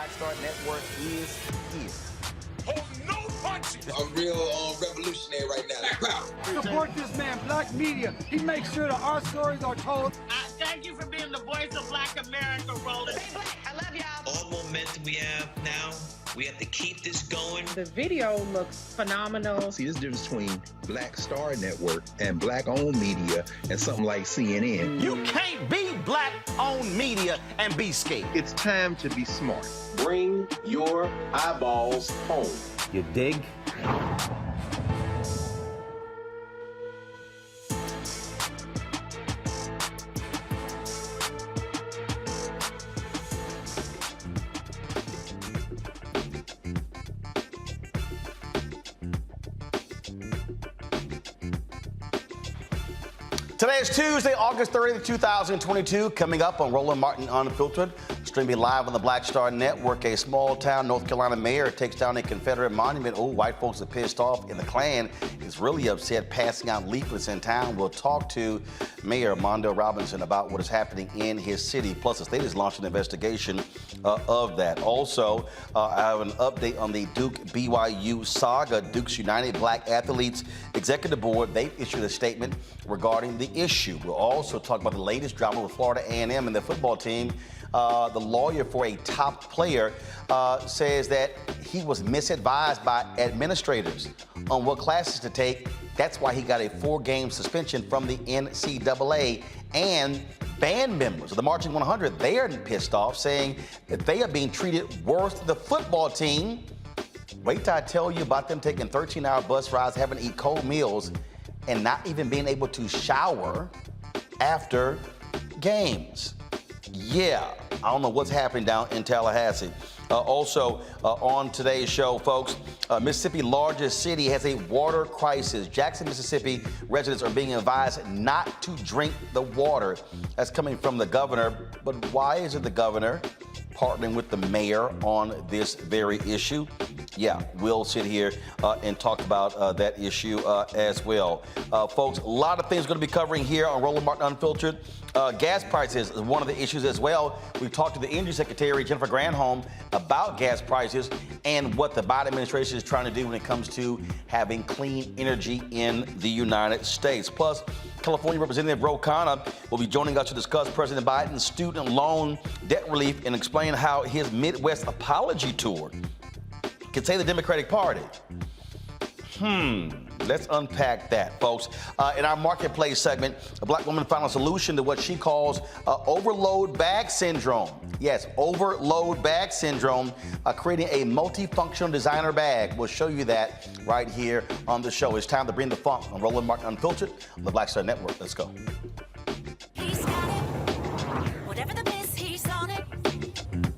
Black Star Network is here. Hold no punches! I'm real revolutionary right now. Support this man, Black Media. He makes sure that our stories are told. Thank you for being the voice of Black America, Roland. Stay black. I love y'all. All momentum we have now, we have to keep this going. The video looks phenomenal. See, there's a difference between Black Star Network and Black-owned media and something like CNN. You can't be Black-owned media and be scared. It's time to be smart. Bring your eyeballs home. You dig? Today is Tuesday, August 30th, 2022. Coming up on Roland Martin Unfiltered, streaming live on the Black Star Network. A small-town North Carolina mayor takes down a Confederate monument. Oh, white folks are pissed off, and the Klan is really upset, passing out leaflets in town. We'll talk to Mayor Mondale Robinson about what is happening in his city. Plus, the state has launched an investigation of that. Also, I have an update on the Duke-BYU saga. Duke's United Black Athletes Executive Board, they issued a statement regarding the issue. We'll also talk about the latest drama with Florida A&M and the football team. The lawyer for a top player says that he was misadvised by administrators on what classes to take. That's why he got a 4-game suspension from the NCAA. And band members of the Marching 100, they are pissed off, saying that they are being treated worse than the football team. Wait till I tell you about them taking 13-hour bus rides, having to eat cold meals, and not even being able to shower after games. Yeah, I don't know what's happening down in Tallahassee. Also, on today's show, folks, Mississippi's largest city has a water crisis. Jackson, Mississippi residents are being advised not to drink the water. That's coming from the governor. But why isn't the governor partnering with the mayor on this very issue? Yeah, we'll sit here and talk about that issue as well. Folks, a lot of things going to be covering here on Roland Martin Unfiltered. Gas prices is one of the issues as well. We talked to the Energy Secretary, Jennifer Granholm, about gas prices and what the Biden administration is trying to do when it comes to having clean energy in the United States. Plus, California Representative Khanna will be joining us to discuss President Biden's student loan debt relief and explain how his Midwest apology tour can save the Democratic Party. Let's unpack that, folks. In our marketplace segment, a black woman found a solution to what she calls overload bag syndrome. Yes, overload bag syndrome, creating a multifunctional designer bag. We'll show you that right here on the show. It's time to bring the funk on Roland Martin Unfiltered on the Black Star Network. Let's go. He's got it. Whatever the miss, he's on it.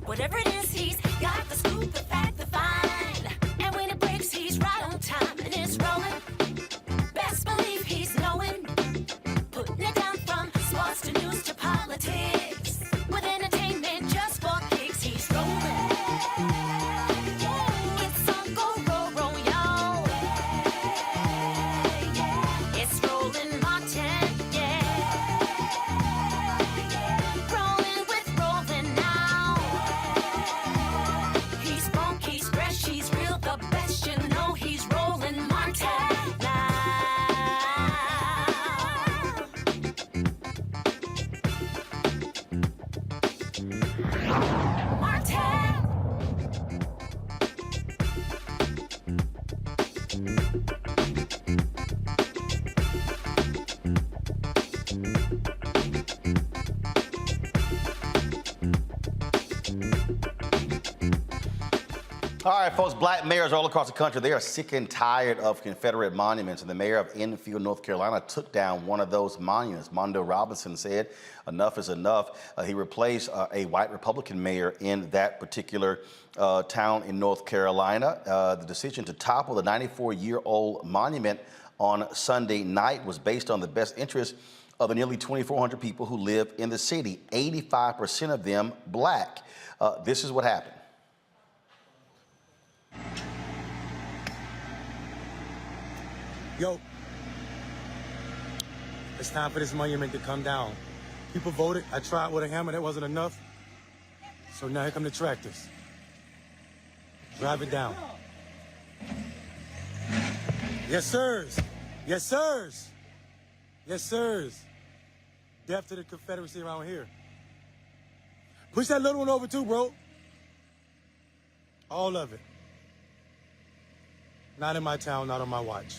Whatever it is, he's got the scoop, the fact, the find. And when it breaks, he's right on time and it's rolling. Best believe he's knowing. Putting it down from sports to news to politics. With entertainment just for kicks, he's rolling. It's on Go Roll, y'all. It's Roland Martin, yeah. Rolling with Roland now. He's funk, he's fresh, he's real, the best, you know he's Roland Martin now. Martin. All right, folks, black mayors all across the country, they are sick and tired of Confederate monuments, and the mayor of Enfield, North Carolina, took down one of those monuments. Mondale Robinson said enough is enough. He replaced a white Republican mayor in that particular town in North Carolina. The decision to topple the 94-year-old monument on Sunday night was based on the best interest of the nearly 2,400 people who live in the city, 85% of them black. This is what happened. Yo, it's time for this monument to come down. People voted. I tried with a hammer. That wasn't enough. So now here come the tractors. Drive it down. Yes, sirs. Yes, sirs. Yes, sirs. Death to the Confederacy around here. Push that little one over too, bro. All of it. Not in my town, not on my watch.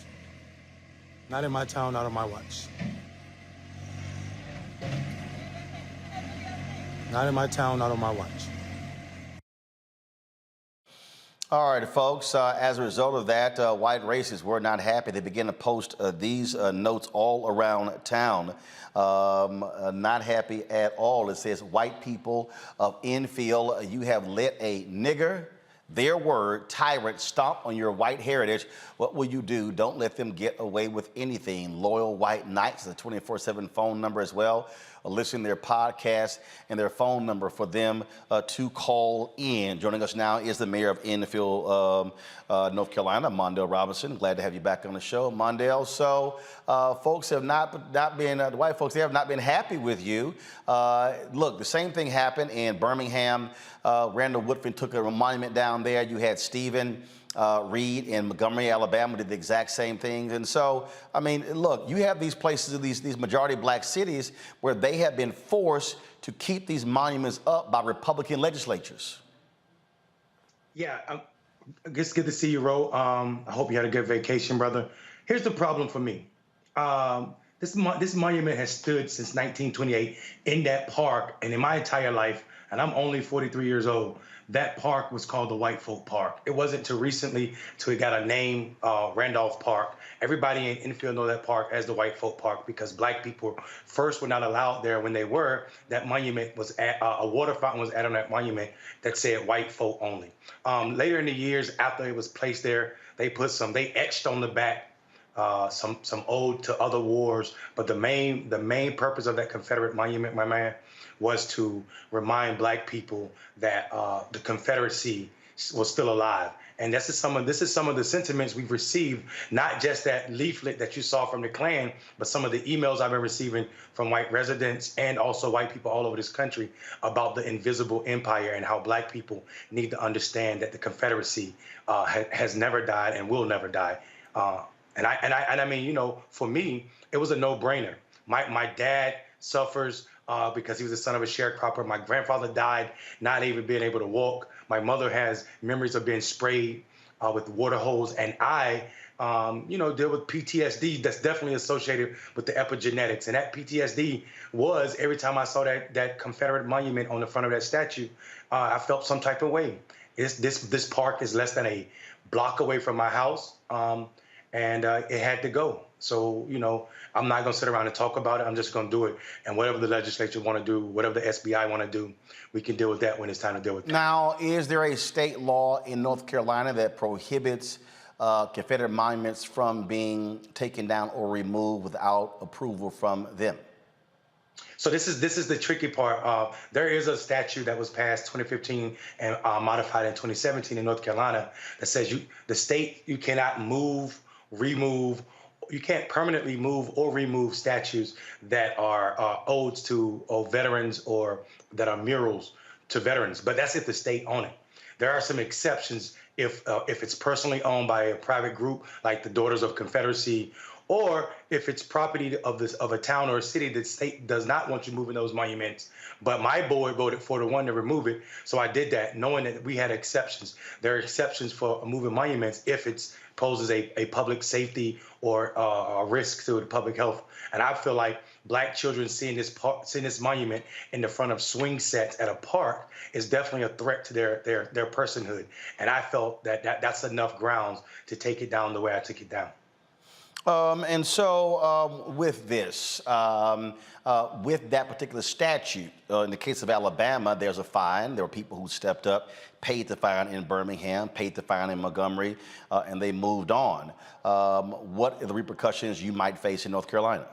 Not in my town, not on my watch. Not in my town, not on my watch. All right, folks, as a result of that, white racists were not happy. They began to post these notes all around town. Not happy at all. It says, white people of Enfield, you have let a nigger, their word, tyrant, stomp on your white heritage. What will you do? Don't let them get away with anything. Loyal White Knights, the 24/7 phone number as well. Listen to their podcast and their phone number for them to call in. Joining us now is the mayor of Enfield, North Carolina, Mondale Robinson. Glad to have you back on the show, Mondale. So folks have not been, the white folks, they have not been happy with you. Look, the same thing happened in Birmingham. Randall Woodfin took a monument down there. You had Stephen Reed in Montgomery, Alabama did the exact same thing. And so, I mean, look, you have these places, these majority black cities where they have been forced to keep these monuments up by Republican legislatures. Yeah, it's good to see you, Ro. I hope you had a good vacation, brother. Here's the problem for me. This monument has stood since 1928 in that park, and in my entire life, and I'm only 43 years old, that park was called the White Folk Park. It wasn't till recently till it got a name, Randolph Park. Everybody in Enfield know that park as the White Folk Park because black people first were not allowed there. When they were, that monument was at, a water fountain was added on that monument that said white folk only. Later in the years after it was placed there, they etched on the back some ode to other wars. But the main purpose of that Confederate monument, my man, was to remind black people that the Confederacy was still alive. And this is some of the sentiments we've received, not just that leaflet that you saw from the Klan, but some of the emails I've been receiving from white residents and also white people all over this country about the invisible empire and how black people need to understand that the Confederacy has never died and will never die. And I mean, you know, for me, it was a no-brainer. My dad suffers because he was the son of a sharecropper. My grandfather died not even being able to walk. My mother has memories of being sprayed with water hose. And I, you know, deal with PTSD that's definitely associated with the epigenetics. And that PTSD was every time I saw that Confederate monument on the front of that statue, I felt some type of way. This park is less than a block away from my house. And it had to go. So, you know, I'm not going to sit around and talk about it. I'm just going to do it. And whatever the legislature want to do, whatever the SBI want to do, we can deal with that when it's time to deal with that. Now, is there a state law in North Carolina that prohibits Confederate monuments from being taken down or removed without approval from them? So this is the tricky part. There is a statute that was passed 2015 and modified in 2017 in North Carolina that says the state cannot move, remove. You can't permanently move or remove statues that are odes to veterans or that are murals to veterans. But that's if the state own it. There are some exceptions if it's personally owned by a private group like the Daughters of Confederacy, or if it's property of a town or a city, the state does not want you moving those monuments. But my board voted 4-1 to remove it, so I did that, knowing that we had exceptions. There are exceptions for moving monuments if it poses a public safety or a risk to the public health. And I feel like black children seeing this monument in the front of swing sets at a park is definitely a threat to their personhood. And I felt that's enough grounds to take it down the way I took it down. And so with this, with that particular statute, in the case of Alabama, there's a fine. There were people who stepped up, paid the fine in Birmingham, paid the fine in Montgomery, and they moved on. What are the repercussions you might face in North Carolina?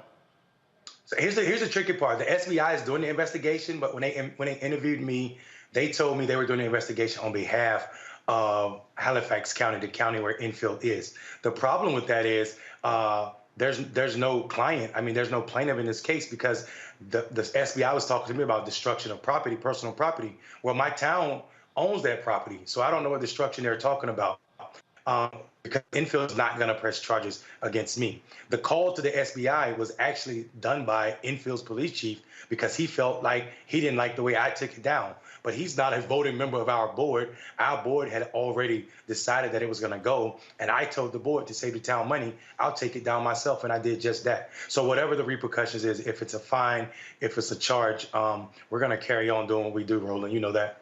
So here's the tricky part. The SBI is doing the investigation, but when they interviewed me, they told me they were doing the investigation on behalf of Halifax County, the county where Enfield is. The problem with that is there's no client. I mean, there's no plaintiff in this case because the SBI was talking to me about destruction of property, personal property. Well, my town owns that property. So I don't know what destruction they're talking about. Because Infield's not going to press charges against me. The call to the SBI was actually done by Infield's police chief because he felt like he didn't like the way I took it down. But he's not a voting member of our board. Our board had already decided that it was going to go. And I told the board to save the town money, I'll take it down myself. And I did just that. So whatever the repercussions is, if it's a fine, if it's a charge, we're going to carry on doing what we do, Roland. You know that.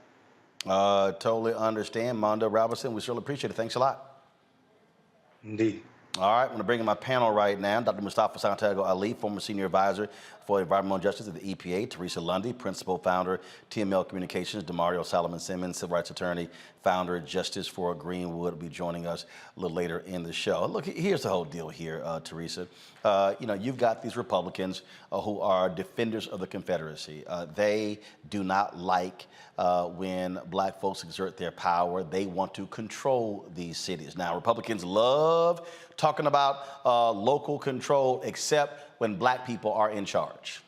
Totally understand. Mondo Robinson, we surely appreciate it. Thanks a lot. Indeed. All right, I'm going to bring in my panel right now. Dr. Mustafa Santiago Ali, former senior advisor for environmental justice at the EPA. Teresa Lundy, principal founder, TML Communications. Demario Solomon Simmons, civil rights attorney, founder, Justice for Greenwood, will be joining us a little later in the show. Look, here's the whole deal here, Teresa. You've got these Republicans who are defenders of the Confederacy. They do not like when black folks exert their power. They want to control these cities. Now, Republicans love talking about local control, except when black people are in charge.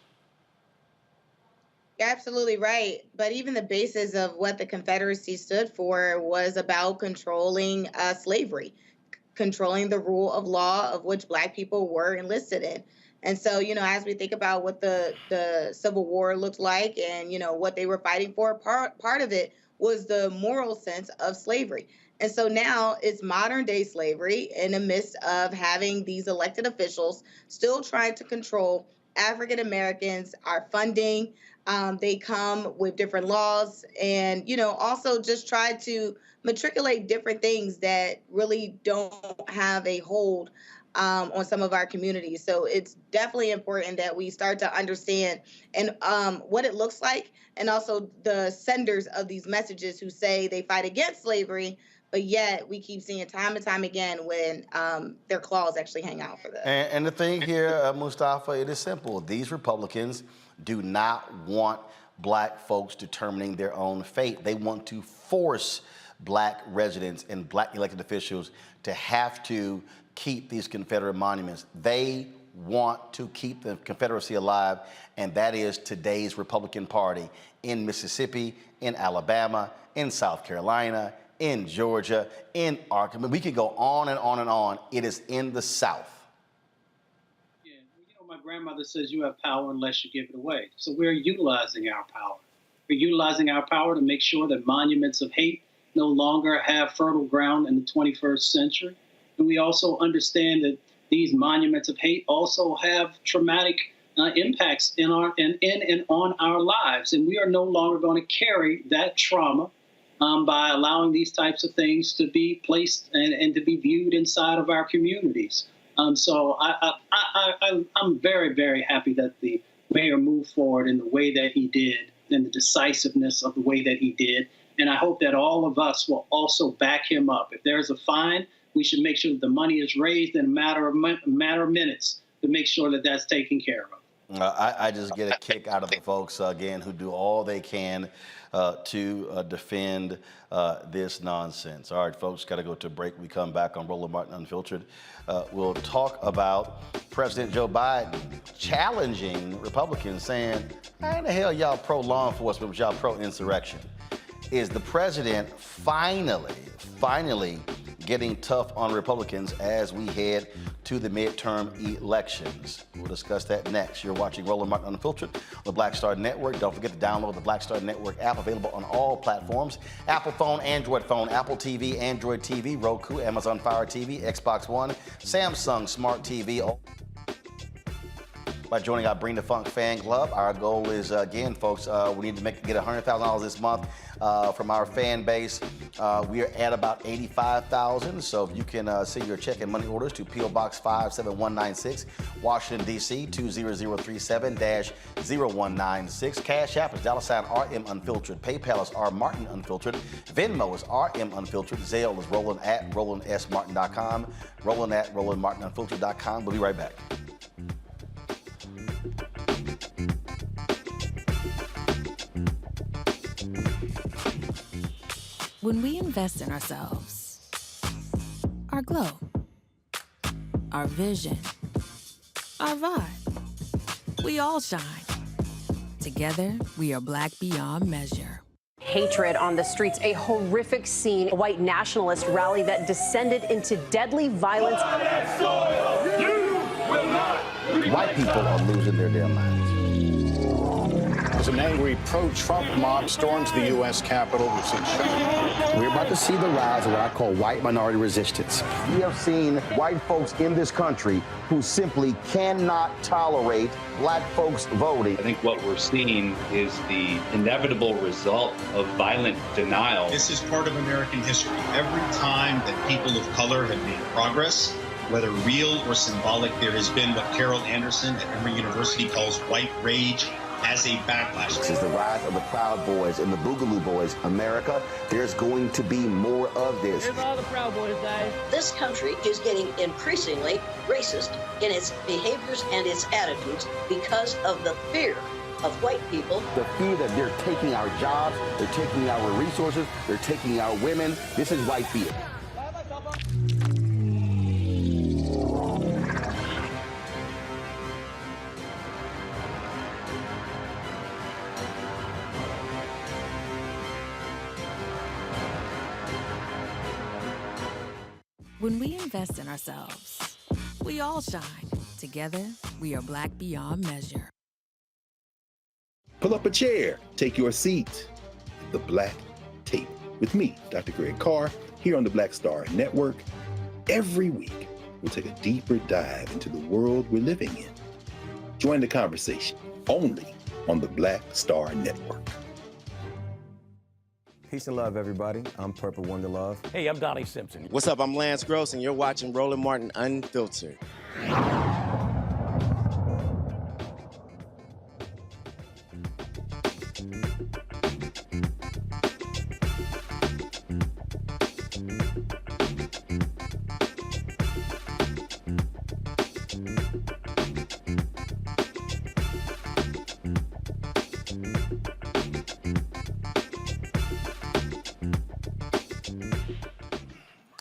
You're absolutely right. But even the basis of what the Confederacy stood for was about controlling slavery, controlling the rule of law of which black people were enlisted in. And so, as we think about what the Civil War looked like and, what they were fighting for, part of it was the moral sense of slavery. And so now it's modern day slavery in the midst of having these elected officials still trying to control African Americans, our funding. They come with different laws and, also just try to matriculate different things that really don't have a hold on some of our communities. So it's definitely important that we start to understand and what it looks like, and also the senders of these messages who say they fight against slavery, but yet we keep seeing time and time again when their claws actually hang out for this. And the thing here, Mustafa, it is simple. These Republicans do not want black folks determining their own fate. They want to force black residents and black elected officials to have to keep these Confederate monuments. They want to keep the Confederacy alive, and that is today's Republican Party in Mississippi, in Alabama, in South Carolina, in Georgia, in Arkansas. We could go on and on and on. It is in the South. Yeah, my grandmother says you have power unless you give it away. So we're utilizing our power. We're utilizing our power to make sure that monuments of hate no longer have fertile ground in the 21st century. And we also understand that these monuments of hate also have traumatic impacts in and on our lives. And we are no longer going to carry that trauma by allowing these types of things to be placed and to be viewed inside of our communities. So I'm very, very happy that the mayor moved forward in the way that he did and the decisiveness of the way that he did. And I hope that all of us will also back him up. If there's a fine, we should make sure that the money is raised in a matter of minutes to make sure that that's taken care of. I just get a kick out of the folks, again, who do all they can to defend this nonsense. All right, folks, got to go to a break. We come back on Roland Martin Unfiltered. We'll talk about President Joe Biden challenging Republicans, saying, how in the hell y'all pro-law enforcement, but y'all pro-insurrection? Is the president finally getting tough on Republicans as we head to the midterm elections? We'll discuss that next. You're watching Roland Martin Unfiltered on the Black Star Network. Don't forget to download the Black Star Network app, available on all platforms: Apple phone, Android phone, Apple TV, Android TV, Roku, Amazon Fire TV, Xbox One, Samsung Smart TV. By joining our Bring the Funk fan club. Our goal is, again, folks, we need to get $100,000 this month from our fan base. We are at about 85,000. So if you can send your check and money orders to P.O. Box 57196, Washington, D.C. 20037-0196. Cash App is $RM Unfiltered. PayPal is R Martin Unfiltered. Venmo is RM Unfiltered. Zelle is Roland at RolandSMartin.com. Roland at RolandMartinUnfiltered.com. We'll be right back. When we invest in ourselves, our glow, our vision, our vibe, we all shine. Together, we are black beyond measure. hatred on the streets, a horrific scene, a white nationalist rally that descended into deadly violence. White people are losing their damn minds. As an angry pro-Trump mob storms the U.S. Capitol, we've seen shooting. We're about to see the rise of what I call white minority resistance. We have seen white folks in this country who simply cannot tolerate black folks voting. I think what we're seeing is the inevitable result of violent denial. This is part of American history. Every time that people of color have made progress, whether real or symbolic, there has been what Carol Anderson at Emory University calls white rage as a backlash. This is the rise of the Proud Boys and the Boogaloo Boys. America, there's going to be more of this. Here's all the Proud Boys, guys. This country is getting increasingly racist in its behaviors and its attitudes because of the fear of white people. The fear that they're taking our jobs, they're taking our resources, they're taking our women. This is white fear. When we invest in ourselves, we all shine. Together, we are Black beyond measure. Pull up a chair, take your seat. The Black Tape with me, Dr. Greg Carr, here on the Black Star Network. Every week, we'll take a deeper dive into the world we're living in. Join the conversation only on the Black Star Network. Peace and love, everybody. I'm Purple Wonder Love. Hey, I'm Donnie Simpson. What's up? I'm Lance Gross, and you're watching Roland Martin Unfiltered.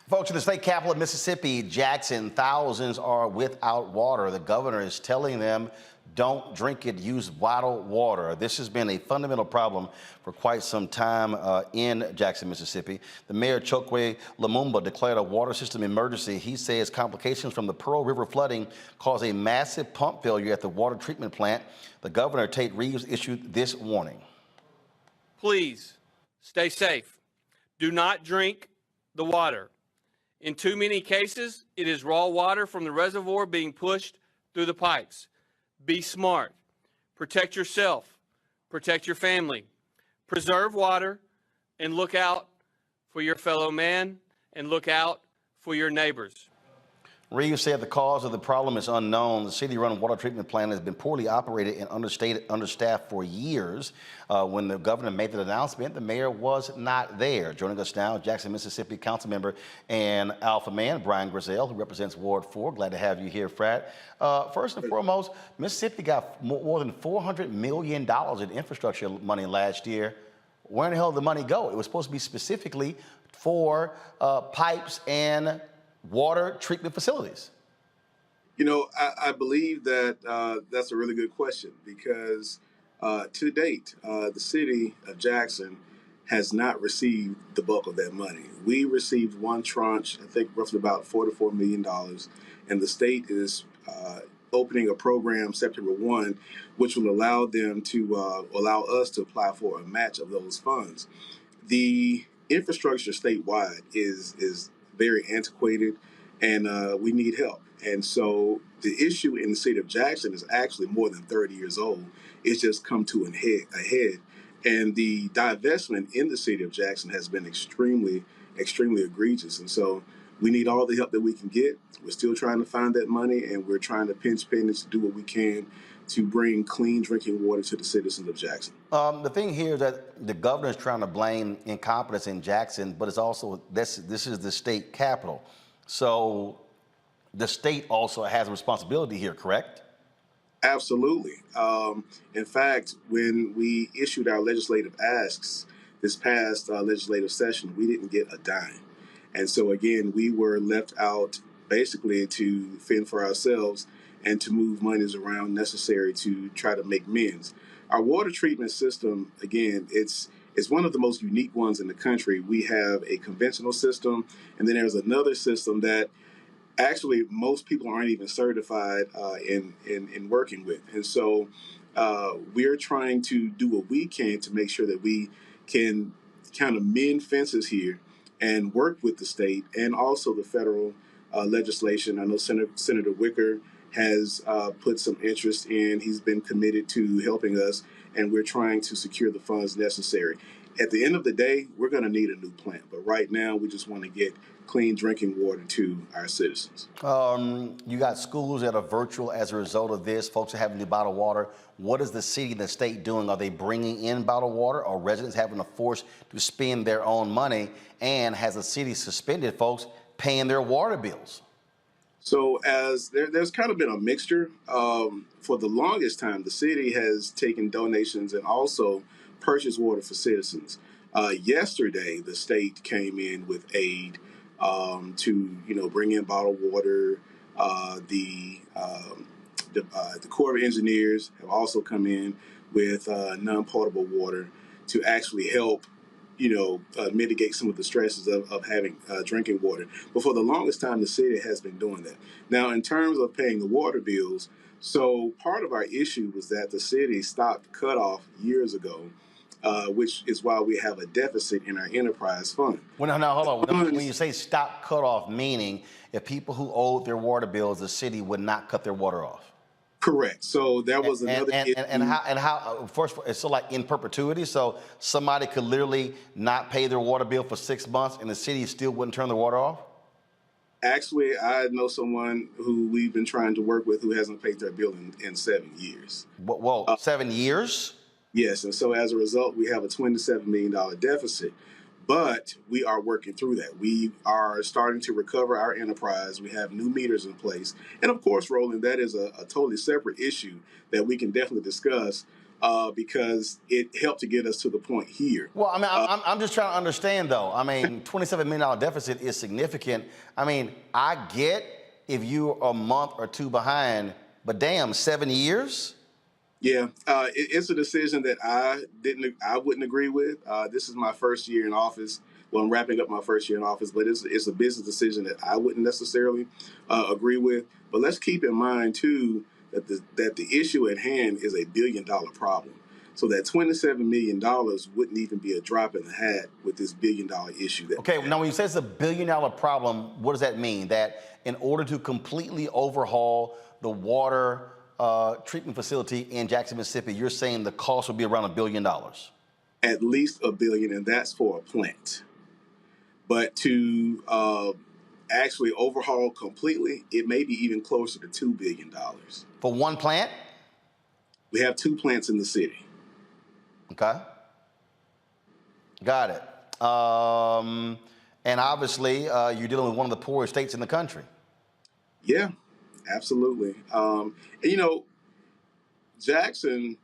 Folks, in the state capital of Mississippi, Jackson, thousands are without water. The governor is telling them, don't drink it, use bottled water. This has been a fundamental problem for quite some time in Jackson, Mississippi. The mayor, Chokwe Lumumba, declared a water system emergency. He says complications from the Pearl River flooding caused a massive pump failure at the water treatment plant. The governor, Tate Reeves, issued this warning. Please stay safe. Do not drink the water. In too many cases, it is raw water from the reservoir being pushed through the pipes. Be smart. Protect yourself. Protect your family. Preserve water and look out for your fellow man and look out for your neighbors. Reeves said the cause of the problem is unknown. The city-run water treatment plant has been poorly operated and understaffed for years. When the governor made the announcement, the mayor was not there. Joining us now, Jackson, Mississippi Council Member and Alpha Man, Brian Grizzell, who represents Ward 4. Glad to have you here, Frat. First and foremost, Mississippi got more than $400 million in infrastructure money last year. Where in the hell did the money go? It was supposed to be specifically for pipes and water treatment facilities. You know, I believe that that's a really good question because to date, the city of Jackson has not received the bulk of that money. We received one tranche, I think roughly about $4 to $4 million, and the state is opening a program September 1, which will allow them to allow us to apply for a match of those funds. The infrastructure statewide is very antiquated, and we need help. And so the issue in the city of Jackson is actually more than 30 years old. It's just come to a head. And the divestment in the city of Jackson has been extremely egregious. And so we need all the help that we can get. We're still trying to find that money, and we're trying to pinch pennies to do what we can to bring clean drinking water to the citizens of Jackson. The thing here is that the governor is trying to blame incompetence in Jackson, but it's also, this is the state capital. So the state also has a responsibility here, correct? Absolutely. In fact, when we issued our legislative asks this past legislative session, we didn't get a dime. And so again, we were left out basically to fend for ourselves and to move monies around necessary to try to make amends. Our water treatment system, again, it's It's one of the most unique ones in the country. We have a conventional system, and then there's another system that actually most people aren't even certified in working with. And so we're trying to do what we can to make sure that we can kind of mend fences here and work with the state and also the federal legislation. I know Senator Wicker has put some interest in. He's been committed to helping us, and we're trying to secure the funds necessary. At the end of the day, we're going to need a new plant. But right now, we just want to get clean drinking water to our citizens. You got schools that are virtual as a result of this. Folks are having to bottle water. What is the city and the state doing? Are they bringing in bottled water? Or residents having to force to spend their own money? And has the city suspended folks paying their water bills? So as there's kind of been a mixture. For the longest time, the city has taken donations and also purchased water for citizens. Yesterday, the state came in with aid to bring in bottled water. The Corps of Engineers have also come in with non-potable water to actually help mitigate some of the stresses of having drinking water. But for the longest time, the city has been doing that. Now, in terms of paying the water bills, so part of our issue was that the city stopped cutoff years ago, which is why we have a deficit in our enterprise fund. Well, no, hold on. When you say stop cutoff, meaning if people who owed their water bills, the city would not cut their water off. Correct. So that was another issue. And how first, it's so like in perpetuity. So somebody could literally not pay their water bill for 6 months and the city still wouldn't turn the water off? Actually, I know someone who we've been trying to work with who hasn't paid their bill in 7 years. Whoa, 7 years? Yes. And so as a result, we have a $27 million deficit. But we are working through that. We are starting to recover our enterprise. We have new meters in place. And of course, Roland, that is a totally separate issue that we can definitely discuss because it helped to get us to the point here. Well, I mean, I'm just trying to understand, though. I mean, $27 million deficit is significant. I mean, I get if you're a month or two behind, but damn, 7 years? Yeah, it's a decision that I wouldn't agree with. This is my first year in office. Well, I'm wrapping up my first year in office, but it's a business decision that I wouldn't necessarily agree with. But let's keep in mind too that the issue at hand is $1 billion problem. So that $27 million wouldn't even be a drop in the hat with this $1 billion issue. Okay, now when you say it's $1 billion problem, what does that mean? That in order to completely overhaul the water treatment facility in Jackson, Mississippi, you're saying the cost would be around $1 billion? At least $1 billion, and that's for a plant. But to actually overhaul completely, it may be even closer to $2 billion. For one plant? We have 2 plants in the city. Okay. Got it. And obviously, you're dealing with one of the poorest states in the country. Yeah. Absolutely. And Jackson,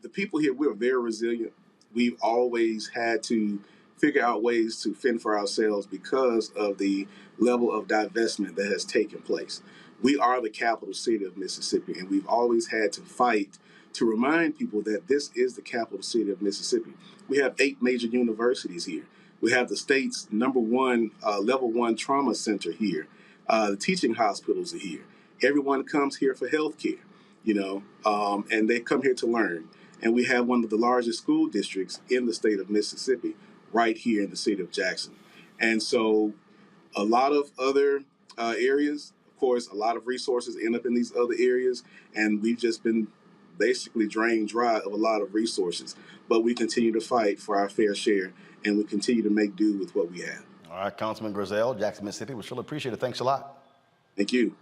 the people here, we're very resilient. We've always had to figure out ways to fend for ourselves because of the level of divestment that has taken place. We are the capital city of Mississippi, and we've always had to fight to remind people that this is the capital city of Mississippi. We have 8 major universities here. We have the state's #1 level 1 trauma center here. The teaching hospitals are here. Everyone comes here for health care, and they come here to learn. And we have one of the largest school districts in the state of Mississippi right here in the city of Jackson. And so a lot of other areas, of course, a lot of resources end up in these other areas, and we've just been basically drained dry of a lot of resources. But we continue to fight for our fair share, and we continue to make do with what we have. All right, Councilman Grizzell, Jackson, Mississippi. We surely appreciate it. Thanks a lot. Thank you.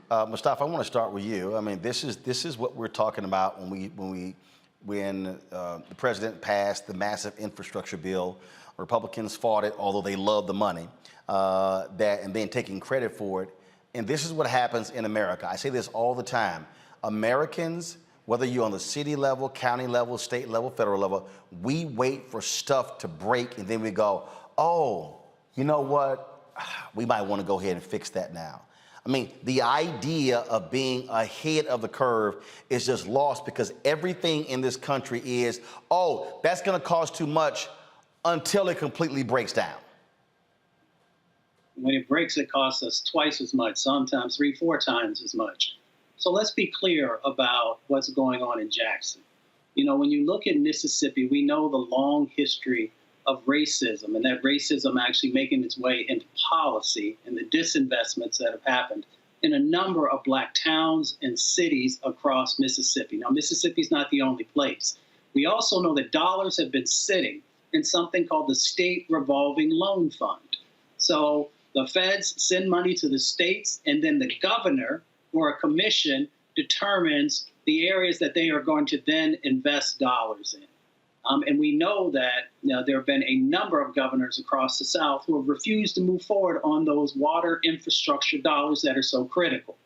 Mustafa, I want to start with you. I mean, this is what we're talking about when the president passed the massive infrastructure bill. Republicans fought it, although they love the money, and then taking credit for it. And this is what happens in America. I say this all the time. Americans, whether you're on the city level, county level, state level, federal level, we wait for stuff to break, and then we go, oh, you know what? We might want to go ahead and fix that now. I mean, the idea of being ahead of the curve is just lost because everything in this country is, oh, that's going to cost too much. until it completely breaks down. When it breaks, it costs us twice as much, sometimes 3-4 times as much. So let's be clear about what's going on in Jackson. You know, when you look at Mississippi, we know the long history of racism, and that racism actually making its way into policy and the disinvestments that have happened in a number of Black towns and cities across Mississippi. Now, Mississippi is not the only place. We also know that dollars have been sitting in something called the State Revolving Loan Fund. So the feds send money to the states, and then the governor or a commission determines the areas that they are going to then invest dollars in. And we know that there have been a number of governors across the South who have refused to move forward on those water infrastructure dollars that are so critical.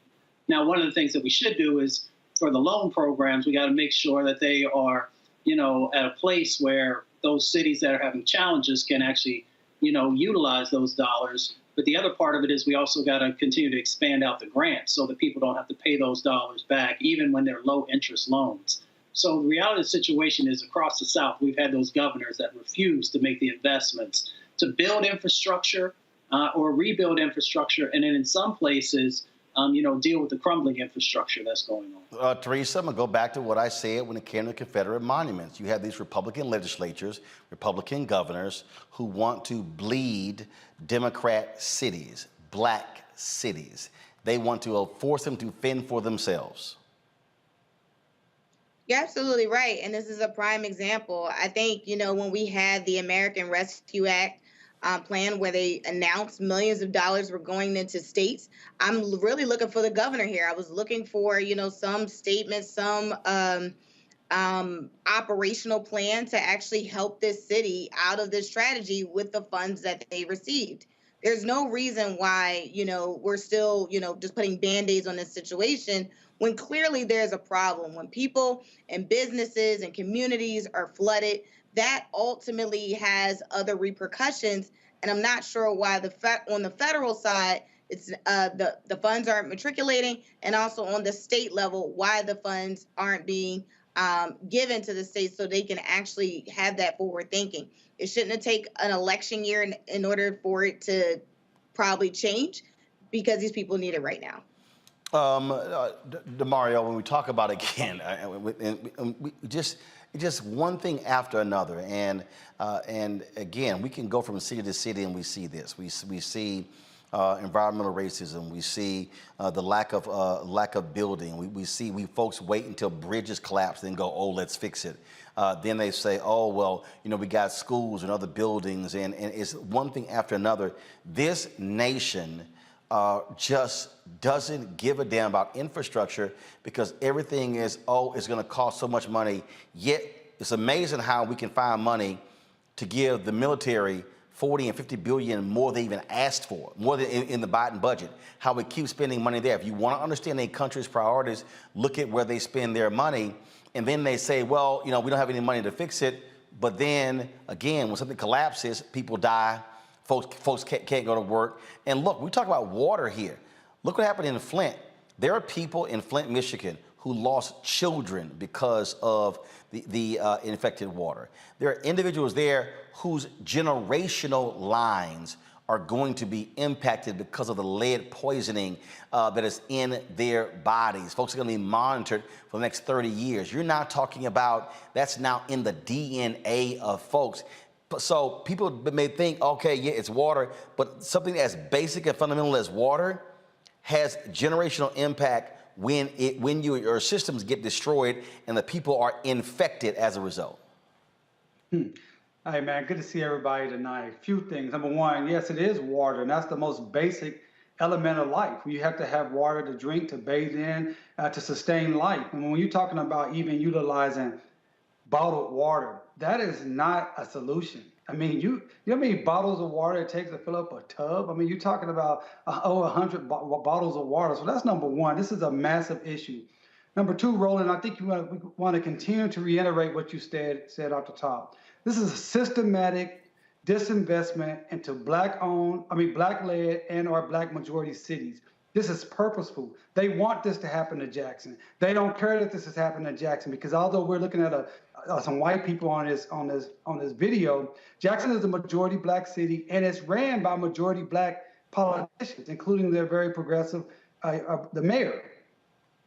Now, one of the things that we should do is for the loan programs, we got to make sure that they are, at a place where those cities that are having challenges can actually, utilize those dollars. But the other part of it is we also got to continue to expand out the grants so that people don't have to pay those dollars back, even when they're low interest loans. So the reality of the situation is across the South, we've had those governors that refuse to make the investments to build infrastructure or rebuild infrastructure, and then in some places, deal with the crumbling infrastructure that's going on. Teresa, I'm going to go back to what I said when it came to Confederate monuments. You have these Republican legislatures, Republican governors who want to bleed Democrat cities, Black cities. They want to force them to fend for themselves. You're absolutely right. And this is a prime example. I think, when we had the American Rescue Act plan where they announced millions of dollars were going into states, I'm really looking for the governor here. I was looking for, some statements, some operational plan to actually help this city out of this strategy with the funds that they received. There's no reason why, we're still, just putting Band-Aids on this situation when clearly there's a problem. When people and businesses and communities are flooded, that ultimately has other repercussions. And I'm not sure why on the federal side, it's the funds aren't matriculating, and also on the state level, why the funds aren't being given to the states so they can actually have that forward thinking. It shouldn't have taken an election year in order for it to probably change, because these people need it right now. DeMario, when we talk about again, we just one thing after another, and again, we can go from city to city and we see this. We see environmental racism. We see the lack of building. We see folks wait until bridges collapse, then go, oh, let's fix it. Then they say, oh, well, we got schools and other buildings, and it's one thing after another. This nation just doesn't give a damn about infrastructure, because everything is, it's going to cost so much money. Yet it's amazing how we can find money to give the military 40 and 50 billion more than even asked for, more than in the Biden budget. How we keep spending money there. If you want to understand a country's priorities, look at where they spend their money, and then they say, well, we don't have any money to fix it. But then again, when something collapses, people die. Folks can't go to work. And look, we talk about water here. Look what happened in Flint. There are people in Flint, Michigan, who lost children because of the infected water. There are individuals there whose generational lines are going to be impacted because of the lead poisoning that is in their bodies. Folks are going to be monitored for the next 30 years. You're now talking about that's now in the DNA of folks. So people may think, okay, yeah, it's water, but something as basic and fundamental as water has generational impact when your systems get destroyed and the people are infected as a result. Hey, man, good to see everybody tonight. A few things. Number one, yes, it is water, and that's the most basic element of life. You have to have water to drink, to bathe in, to sustain life. And when you're talking about even utilizing bottled water, that is not a solution. I mean, you know how many bottles of water it takes to fill up a tub? I mean, you're talking about 100 bottles of water. So that's number one. This is a massive issue. Number two, Roland, I think we want to continue to reiterate what you said off the top. This is a systematic disinvestment into Black-led and or Black majority cities. This is purposeful. They want this to happen to Jackson. They don't care that this has happened to Jackson, because although we're looking at some white people on this video. Jackson is a majority black city, and it's ran by majority black politicians, including their very progressive, the mayor.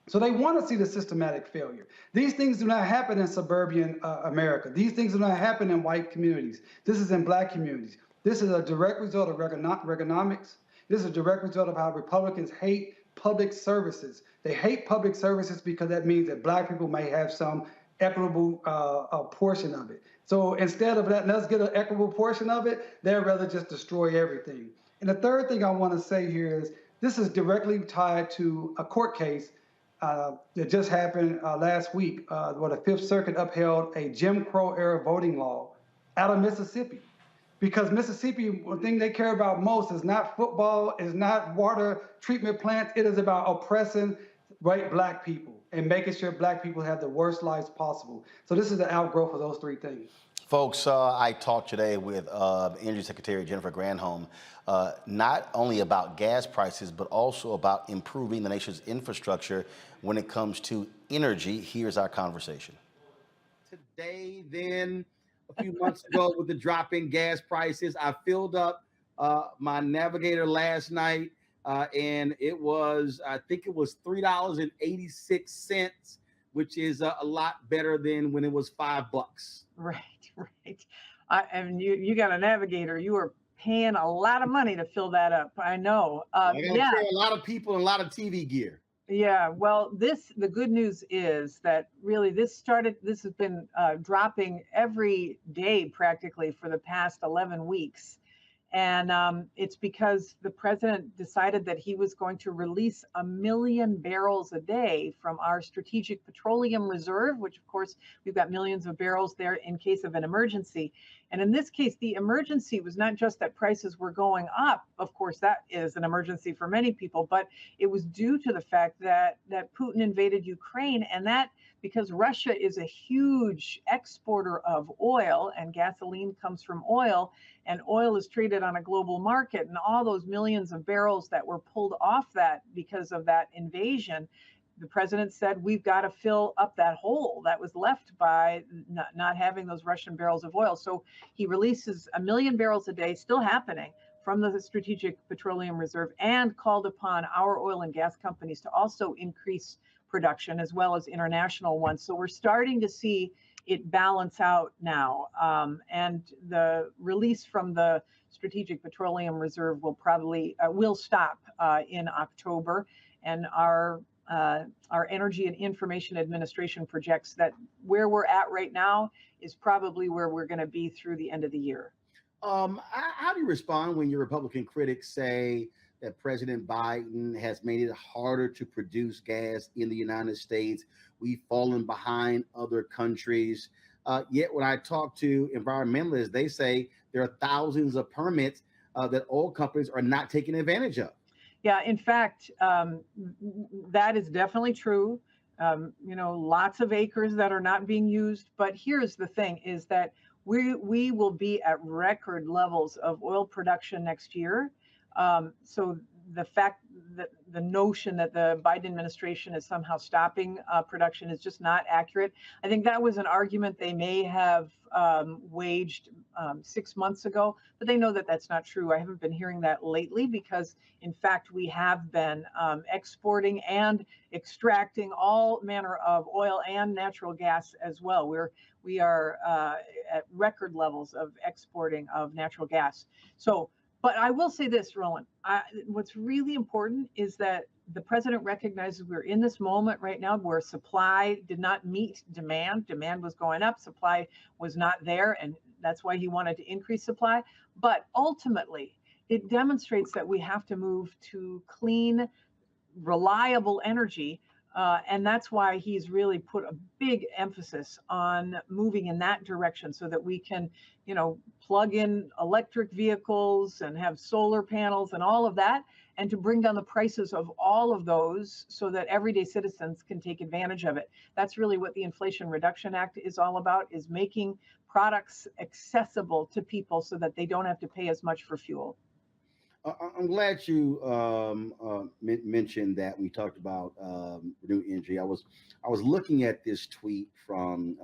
So they want to see the systematic failure. These things do not happen in suburban America. These things do not happen in white communities. This is in black communities. This is a direct result of Reaganomics. This is a direct result of how Republicans hate public services. They hate public services because that means that black people may have some equitable portion of it. So instead of letting us get an equitable portion of it, they'd rather just destroy everything. And the third thing I want to say here is this is directly tied to a court case that just happened last week, where the Fifth Circuit upheld a Jim Crow era voting law out of Mississippi. Because Mississippi, the thing they care about most is not football, is not water treatment plants. It is about oppressing white black people and making sure black people have the worst lives possible. So this is the outgrowth of those three things. Folks, I talked today with Energy Secretary Jennifer Granholm, not only about gas prices, but also about improving the nation's infrastructure when it comes to energy. Here's our conversation. Today, then, a few months ago with the drop in gas prices, I filled up my Navigator last night, and it was, I think it was $3.86, which is a lot better than when it was $5. Right. And you got a Navigator. You were paying a lot of money to fill that up. I know. I got a lot of people and a lot of TV gear. Yeah, well, the good news is that really this has been dropping every day practically for the past 11 weeks. And it's because the president decided that he was going to release 1 million barrels a day from our strategic petroleum reserve, which of course we've got millions of barrels there in case of an emergency. And in this case, the emergency was not just that prices were going up. Of course, that is an emergency for many people, but it was due to the fact that Putin invaded Ukraine, and that because Russia is a huge exporter of oil, and gasoline comes from oil, and oil is traded on a global market, and all those millions of barrels that were pulled off that because of that invasion, the president said, we've got to fill up that hole that was left by not having those Russian barrels of oil. So he releases 1 million barrels a day, still happening, from the Strategic Petroleum Reserve, and called upon our oil and gas companies to also increase production as well as international ones. So we're starting to see it balance out now. And the release from the Strategic Petroleum Reserve will probably will stop in October. And our Energy and Information Administration projects that where we're at right now is probably where we're going to be through the end of the year. How do you respond when your Republican critics say that President Biden has made it harder to produce gas in the United States? We've fallen behind other countries. Yet when I talk to environmentalists, they say there are thousands of permits that oil companies are not taking advantage of. Yeah, in fact, that is definitely true. Lots of acres that are not being used. But here's the thing is that we will be at record levels of oil production next year. So the fact that the notion that the Biden administration is somehow stopping production is just not accurate. I think that was an argument they may have waged 6 months ago, but they know that that's not true. I haven't been hearing that lately because, in fact, we have been exporting and extracting all manner of oil and natural gas as well. We are at record levels of exporting of natural gas. So. But I will say this, Roland, what's really important is that the president recognizes we're in this moment right now where supply did not meet demand. Demand was going up, supply was not there, and that's why he wanted to increase supply. But ultimately, it demonstrates that we have to move to clean, reliable energy. And that's why he's really put a big emphasis on moving in that direction so that we can, plug in electric vehicles and have solar panels and all of that, and to bring down the prices of all of those so that everyday citizens can take advantage of it. That's really what the Inflation Reduction Act is all about, is making products accessible to people so that they don't have to pay as much for fuel. I'm glad you mentioned that we talked about renewable energy. I was looking at this tweet from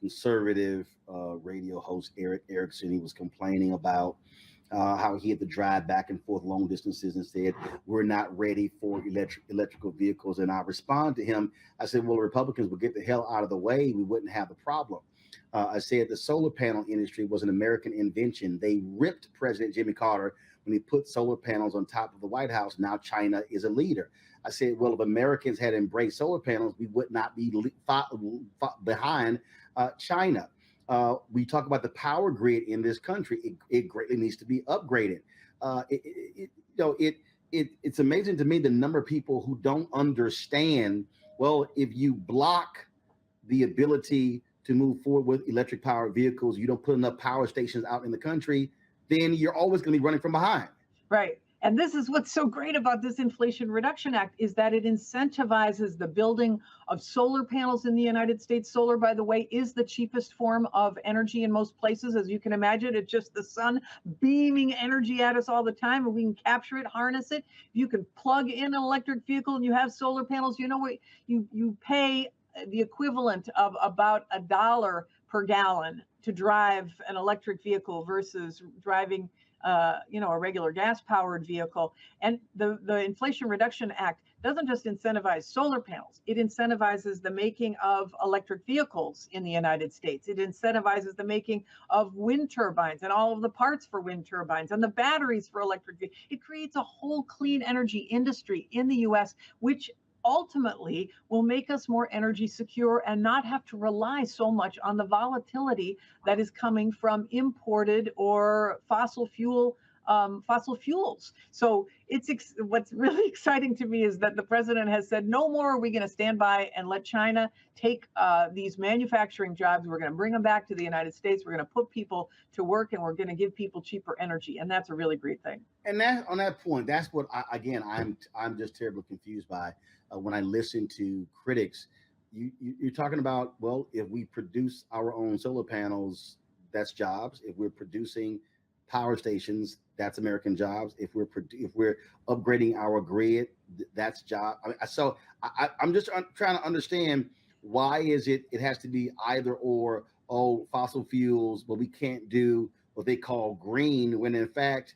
conservative radio host Eric Erickson. He was complaining about how he had to drive back and forth long distances and said, we're not ready for electrical vehicles. And I responded to him. I said, well, Republicans would get the hell out of the way. We wouldn't have the problem. I said the solar panel industry was an American invention. They ripped President Jimmy Carter when he put solar panels on top of the White House. Now China is a leader. I said, well, if Americans had embraced solar panels, we would not be behind China. We talk about the power grid in this country. It greatly needs to be upgraded. It's amazing to me the number of people who don't understand. Well, if you block the ability to move forward with electric powered vehicles, you don't put enough power stations out in the country, then you're always going to be running from behind. Right. And this is what's so great about this Inflation Reduction Act is that it incentivizes the building of solar panels in the United States. Solar, by the way, is the cheapest form of energy in most places. As you can imagine, it's just the sun beaming energy at us all the time, and we can capture it, harness it. You can plug in an electric vehicle and you have solar panels. You know what? You pay the equivalent of about $1 per gallon to drive an electric vehicle versus driving a regular gas-powered vehicle. And the Inflation Reduction Act doesn't just incentivize solar panels. It incentivizes the making of electric vehicles in the United States. It incentivizes the making of wind turbines and all of the parts for wind turbines and the batteries for electric vehicles. It creates a whole clean energy industry in the U.S., which ultimately will make us more energy secure and not have to rely so much on the volatility that is coming from imported or fossil fuels. So what's really exciting to me is that the president has said, no more are we going to stand by and let China take these manufacturing jobs. We're going to bring them back to the United States. We're going to put people to work, and we're going to give people cheaper energy. And that's a really great thing. And that, on that point, that's what I'm just terribly confused by when I listen to critics. You're talking about, well, if we produce our own solar panels, that's jobs. If we're producing power stations, that's American jobs. If we're upgrading our grid, that's job. I'm just trying to understand, why is it has to be either or? Oh, fossil fuels, but we can't do what they call green, when in fact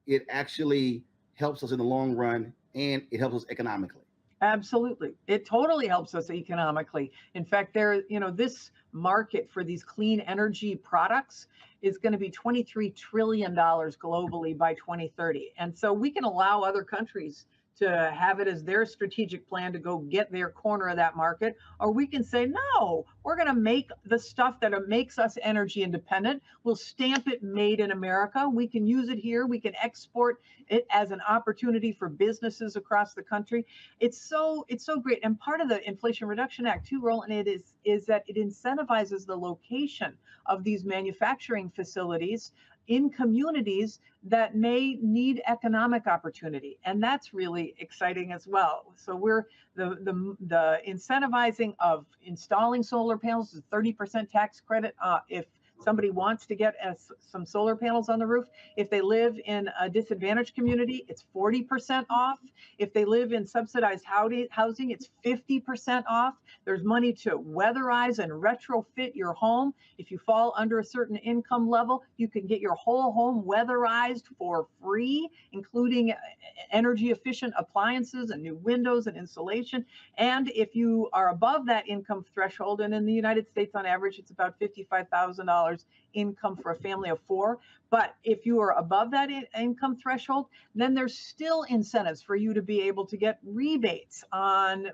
it actually helps us in the long run and it helps us economically. Absolutely. It totally helps us economically. In fact, this market for these clean energy products is going to be $23 trillion globally by 2030. And so we can allow other countries to have it as their strategic plan to go get their corner of that market. Or we can say, no, we're going to make the stuff that makes us energy independent. We'll stamp it made in America. We can use it here. We can export it as an opportunity for businesses across the country. It's so great. And part of the Inflation Reduction Act too, Roland, is that it incentivizes the location of these manufacturing facilities in communities that may need economic opportunity. And that's really exciting as well. So we're the incentivizing of installing solar panels is 30% tax credit if somebody wants to get some solar panels on the roof. If they live in a disadvantaged community, it's 40% off. If they live in subsidized housing, it's 50% off. There's money to weatherize and retrofit your home. If you fall under a certain income level, you can get your whole home weatherized for free, including energy efficient appliances and new windows and insulation. And if you are above that income threshold, and in the United States on average, it's about $55,000 income for a family of four. But if you are above that income threshold, then there's still incentives for you to be able to get rebates on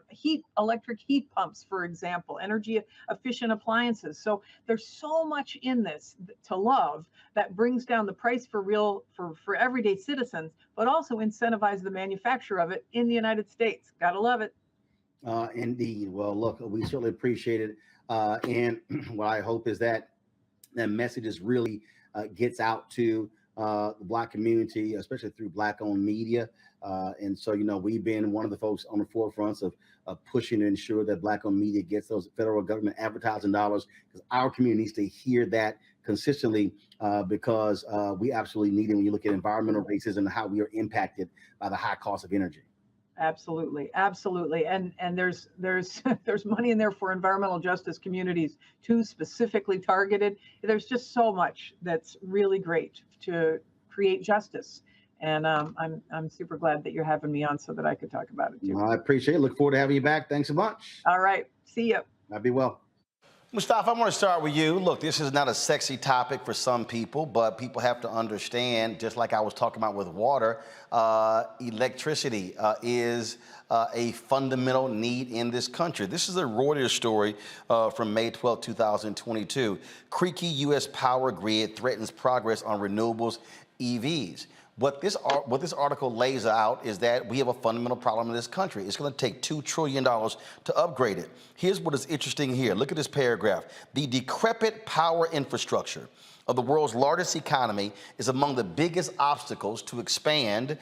electric heat pumps, for example, energy efficient appliances. So there's so much in this to love that brings down the price for everyday citizens, but also incentivize the manufacture of it in the United States. Gotta love it. Indeed. Well, look, we certainly appreciate it. And what I hope is that message is really gets out to the Black community, especially through Black-owned media. And so, we've been one of the folks on the forefronts of pushing to ensure that Black-owned media gets those federal government advertising dollars, because our community needs to hear that consistently, because we absolutely need it when you look at environmental racism and how we are impacted by the high cost of energy. Absolutely, absolutely, and there's there's money in there for environmental justice communities too, specifically targeted. There's just so much that's really great to create justice, and I'm super glad that you're having me on so that I could talk about it too. Well, I appreciate it. Look forward to having you back. Thanks so much. All right, see ya. Be well. Mustafa, I want to start with you. Look, this is not a sexy topic for some people, but people have to understand, just like I was talking about with water, electricity is a fundamental need in this country. This is a Reuters story from May 12, 2022. Creaky U.S. power grid threatens progress on renewables, EVs. What this article lays out is that we have a fundamental problem in this country. It's going to take $2 trillion to upgrade it. Here's what is interesting here. Look at this paragraph. The decrepit power infrastructure of the world's largest economy is among the biggest obstacles to expand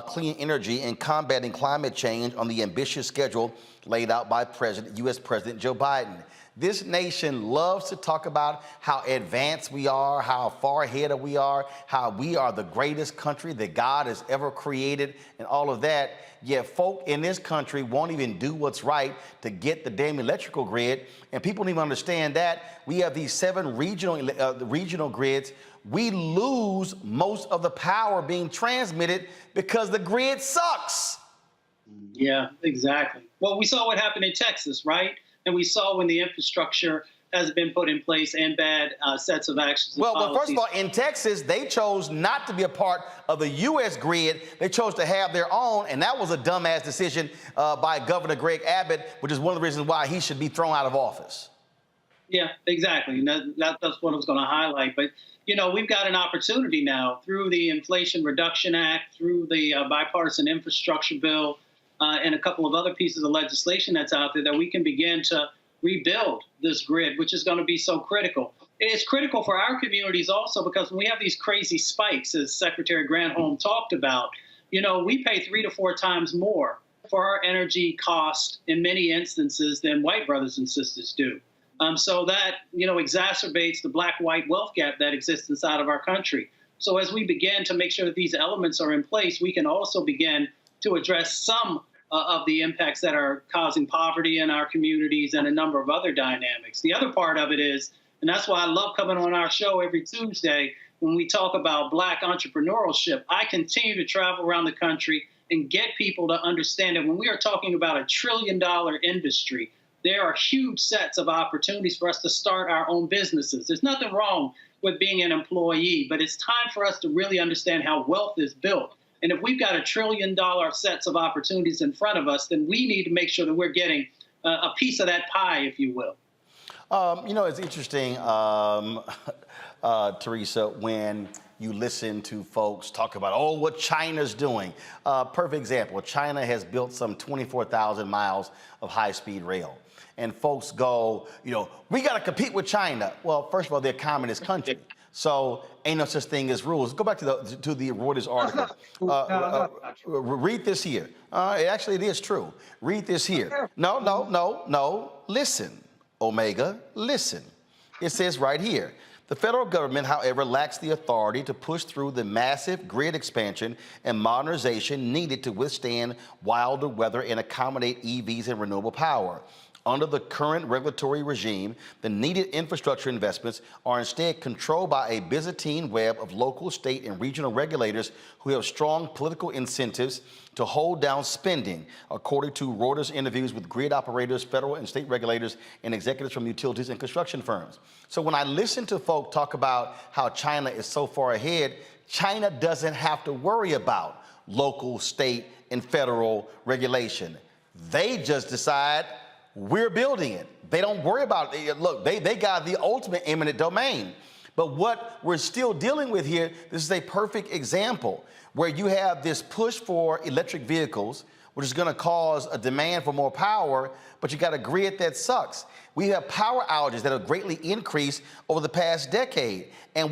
clean energy and combating climate change on the ambitious schedule laid out by U.S. President Joe Biden. This nation loves to talk about how advanced we are, how far ahead we are, how we are the greatest country that God has ever created and all of that. Yet folk in this country won't even do what's right to get the damn electrical grid. And people don't even understand that. We have these 7 regional grids. We lose most of the power being transmitted because the grid sucks. Yeah, exactly. Well, we saw what happened in Texas, right? And we saw when the infrastructure has been put in place and bad sets of actions. Well, first of all, in Texas, they chose not to be a part of the U.S. grid. They chose to have their own, and that was a dumbass decision by Governor Greg Abbott, which is one of the reasons why he should be thrown out of office. Yeah, exactly. And that's what I was going to highlight. But, you know, we've got an opportunity now through the Inflation Reduction Act, through the bipartisan infrastructure bill, and a couple of other pieces of legislation that's out there that we can begin to rebuild this grid, which is going to be so critical. It's critical for our communities also because when we have these crazy spikes, as Secretary Granholm talked about, you know, we pay 3 to 4 times more for our energy cost in many instances than white brothers and sisters do. So that, you know, exacerbates the black-white wealth gap that exists inside of our country. So as we begin to make sure that these elements are in place, we can also begin to address some of the impacts that are causing poverty in our communities and a number of other dynamics. The other part of it is, and that's why I love coming on our show every Tuesday when we talk about Black entrepreneurship. I continue to travel around the country and get people to understand that when we are talking about $1 trillion industry, there are huge sets of opportunities for us to start our own businesses. There's nothing wrong with being an employee, but it's time for us to really understand how wealth is built. And if we've got $1 trillion sets of opportunities in front of us, then we need to make sure that we're getting a piece of that pie, if you will. You know, it's interesting, Teresa, when you listen to folks talk about, oh, what China's doing. Perfect example, China has built some 24,000 miles of high-speed rail. And folks go, you know, we got to compete with China. Well, first of all, they're a communist country. So ain't no such thing as rules. Go back to the Reuters article. Read this here. Actually, it is true. Read this here. No. Listen, Omega, listen. It says right here. The federal government, however, lacks the authority to push through the massive grid expansion and modernization needed to withstand wilder weather and accommodate EVs and renewable power. Under the current regulatory regime, the needed infrastructure investments are instead controlled by a Byzantine web of local, state, and regional regulators who have strong political incentives to hold down spending, according to Reuters interviews with grid operators, federal and state regulators, and executives from utilities and construction firms. So when I listen to folk talk about how China is so far ahead, China doesn't have to worry about local, state, and federal regulation. They just decide, we're building it. They don't worry about it. Look, they got the ultimate eminent domain. But what we're still dealing with here, this is a perfect example where you have this push for electric vehicles, which is going to cause a demand for more power, but you got a grid that sucks. We have power outages that have greatly increased over the past decade, and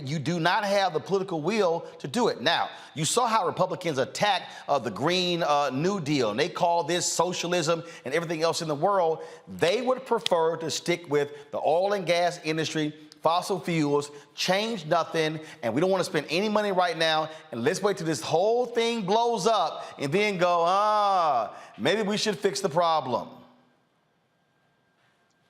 you do not have the political will to do it. Now, you saw how Republicans attacked the Green New Deal, and they call this socialism and everything else in the world. They would prefer to stick with the oil and gas industry, fossil fuels, change nothing, and we don't want to spend any money right now, and let's wait till this whole thing blows up and then go, maybe we should fix the problem.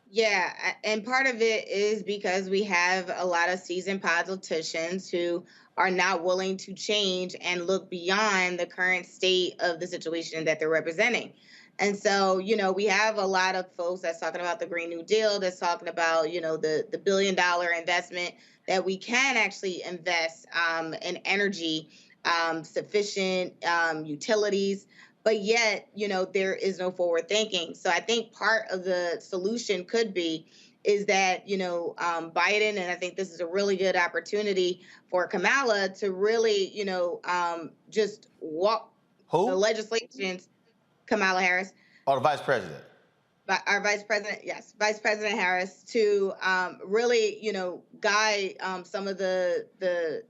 Yeah, and part of it is because we have a lot of seasoned politicians who are not willing to change and look beyond the current state of the situation that they're representing. And so, we have a lot of folks that's talking about the Green New Deal, that's talking about, the $1 billion investment that we can actually invest in energy, sufficient utilities. But yet, there is no forward thinking. So I think part of the solution could be is that, Biden, and I think this is a really good opportunity for Kamala to really, just walk the legislations, Kamala Harris. Oh, the vice president. Our vice president, yes, Vice President Harris, to really, guide some of the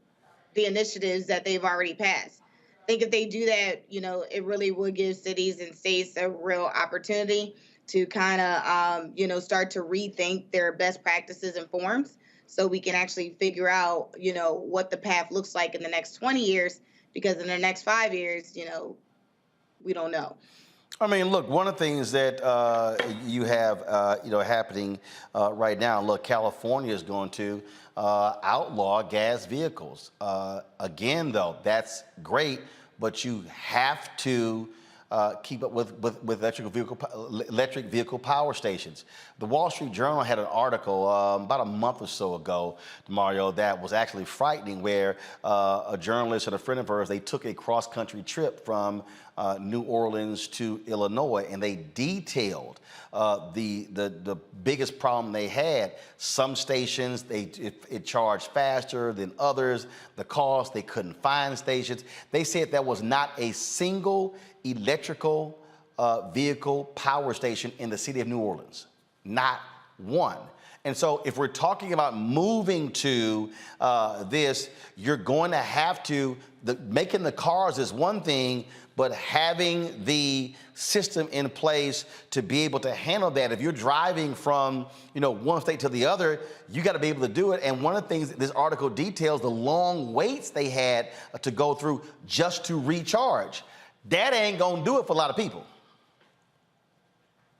initiatives that they've already passed. I think if they do that, it really would give cities and states a real opportunity to kind of, start to rethink their best practices and forms so we can actually figure out, what the path looks like in the next 20 years, because in the next 5 years, we don't know. I mean, look, one of the things that you have, happening right now, look, California is going to outlaw gas vehicles. Again, though, that's great, but you have to keep up with electric vehicle power stations. The Wall Street Journal had an article about a month or so ago, Mario, that was actually frightening, where a journalist and a friend of hers, they took a cross-country trip from New Orleans to Illinois, and they detailed the biggest problem they had. Some stations, it charged faster than others. The cost, they couldn't find stations. They said there was not a single electrical vehicle power station in the city of New Orleans. Not one. And so if we're talking about moving to this, you're going to have to, making the cars is one thing, but having the system in place to be able to handle that. If you're driving from, one state to the other, you got to be able to do it. And one of the things this article details, the long waits they had to go through just to recharge. That ain't gonna do it for a lot of people.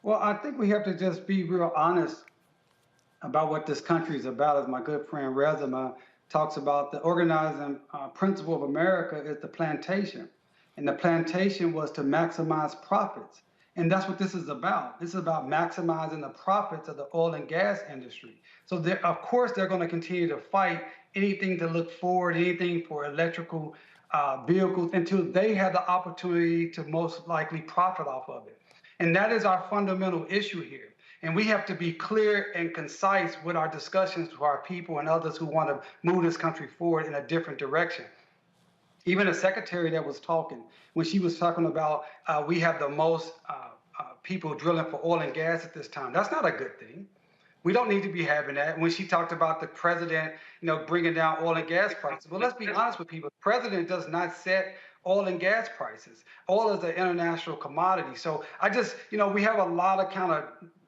Well, I think we have to just be real honest about what this country is about. As my good friend Rezema talks about, the organizing principle of America is the plantation. And the plantation was to maximize profits. And that's what this is about. This is about maximizing the profits of the oil and gas industry. So of course, they're going to continue to fight anything to look forward, anything for electrical vehicles until they have the opportunity to most likely profit off of it. And that is our fundamental issue here. And we have to be clear and concise with our discussions to our people and others who want to move this country forward in a different direction. Even the secretary that was talking, when she was talking about we have the most people drilling for oil and gas at this time, that's not a good thing. We don't need to be having that. When she talked about the president, bringing down oil and gas prices, well, let's be honest with people. The president does not set oil and gas prices. Oil is an international commodity. So I just, we have a lot of kind of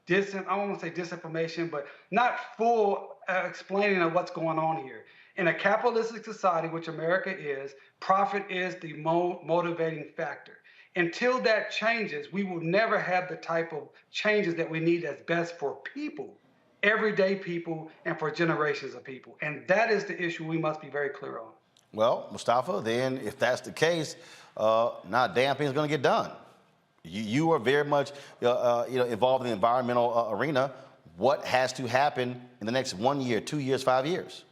I don't want to say disinformation, but not full explaining of what's going on here. In a capitalistic society, which America is, profit is the motivating factor. Until that changes, we will never have the type of changes that we need that's best for people, everyday people, and for generations of people. And that is the issue we must be very clear on. Well, Mustafa, then if that's the case, not a damn thing's going to get done. You are very much involved in the environmental arena. What has to happen in the next 1 year, 2 years, 5 years?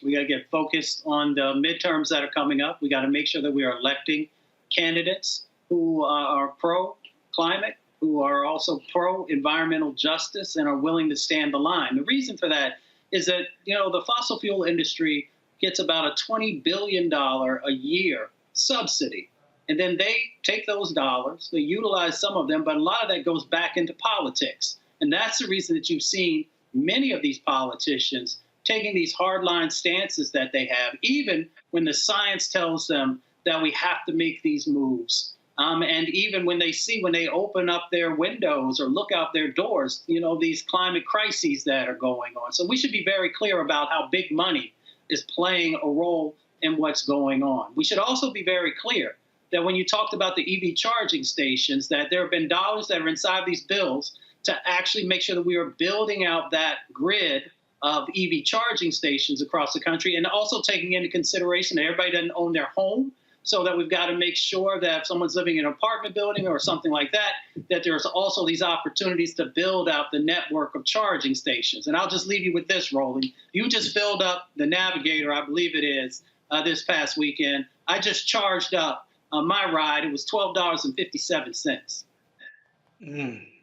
We got to get focused on the midterms that are coming up. We got to make sure that we are electing candidates who are pro-climate, who are also pro-environmental justice, and are willing to stand the line. The reason for that is that, the fossil fuel industry gets about a $20 billion a year subsidy. And then they take those dollars, they utilize some of them, but a lot of that goes back into politics. And that's the reason that you've seen many of these politicians taking these hardline stances that they have, even when the science tells them that we have to make these moves. And even when they open up their windows or look out their doors, these climate crises that are going on. So we should be very clear about how big money is playing a role in what's going on. We should also be very clear that when you talked about the EV charging stations, that there have been dollars that are inside these bills to actually make sure that we are building out that grid of EV charging stations across the country, and also taking into consideration that everybody doesn't own their home, so that we've got to make sure that if someone's living in an apartment building or something like that, that there's also these opportunities to build out the network of charging stations. And I'll just leave you with this, Roland. You just filled up the Navigator, I believe it is, this past weekend. I just charged up my ride. It was $12.57.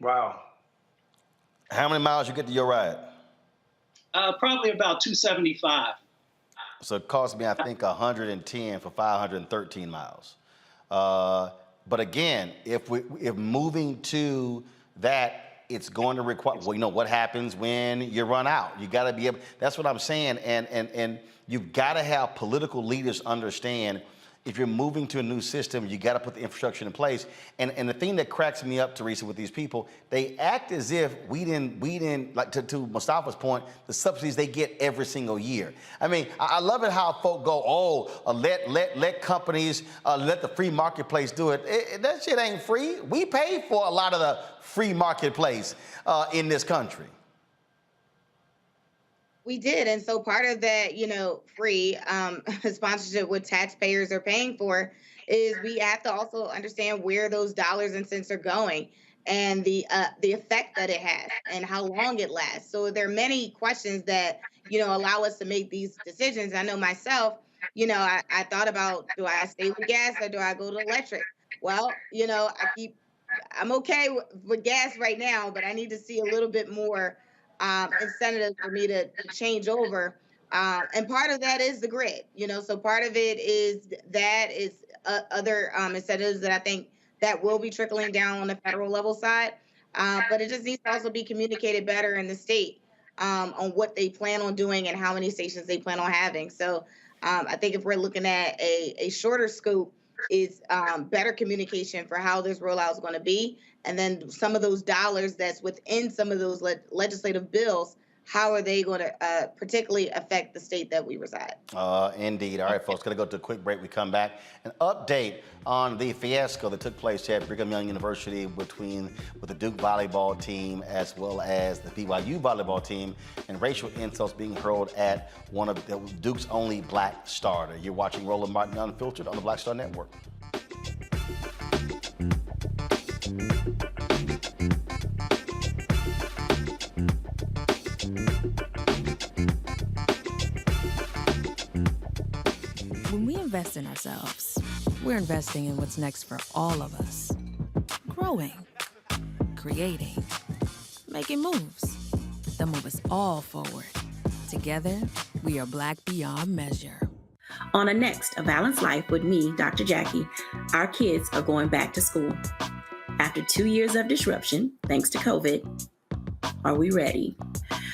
Wow. How many miles you get to your ride? Probably about 275. So it cost me, I think, 110 for 513 miles. But again, if moving to that, it's going to require, well, what happens when you run out? You got to be able, that's what I'm saying. And you've got to have political leaders understand, if you're moving to a new system, you got to put the infrastructure in place. And the thing that cracks me up, Teresa, with these people, they act as if we didn't like, to Mustafa's point, the subsidies they get every single year. I mean, I love it how folk go, let companies, let the free marketplace do it. That shit ain't free. We pay for a lot of the free marketplace in this country. We did. And so part of that, free sponsorship, what taxpayers are paying for, is we have to also understand where those dollars and cents are going, and the effect that it has and how long it lasts. So there are many questions that, allow us to make these decisions. I know myself, I thought about, do I stay with gas or do I go to electric? Well, I'm okay with gas right now, but I need to see a little bit more incentive for me to change over. And part of that is the grid, so part of it is other incentives that I think that will be trickling down on the federal level side. But it just needs to also be communicated better in the state on what they plan on doing and how many stations they plan on having. So I think if we're looking at a shorter scope, is better communication for how this rollout is going to be. And then some of those dollars that's within some of those legislative bills, how are they going to particularly affect the state that we reside? Indeed. All right, folks, going to go to a quick break. We come back. An update on the fiasco that took place at Brigham Young University with the Duke volleyball team as well as the BYU volleyball team, and racial insults being hurled at one of Duke's only black starter. You're watching Roland Martin Unfiltered on the Black Star Network. When we invest in ourselves, we're investing in what's next for all of us. Growing, creating, making moves that move us all forward. Together, we are Black beyond measure. On a next A Balanced Life with me, Dr. Jackie, our kids are going back to school. After 2 years of disruption, thanks to COVID, are we ready?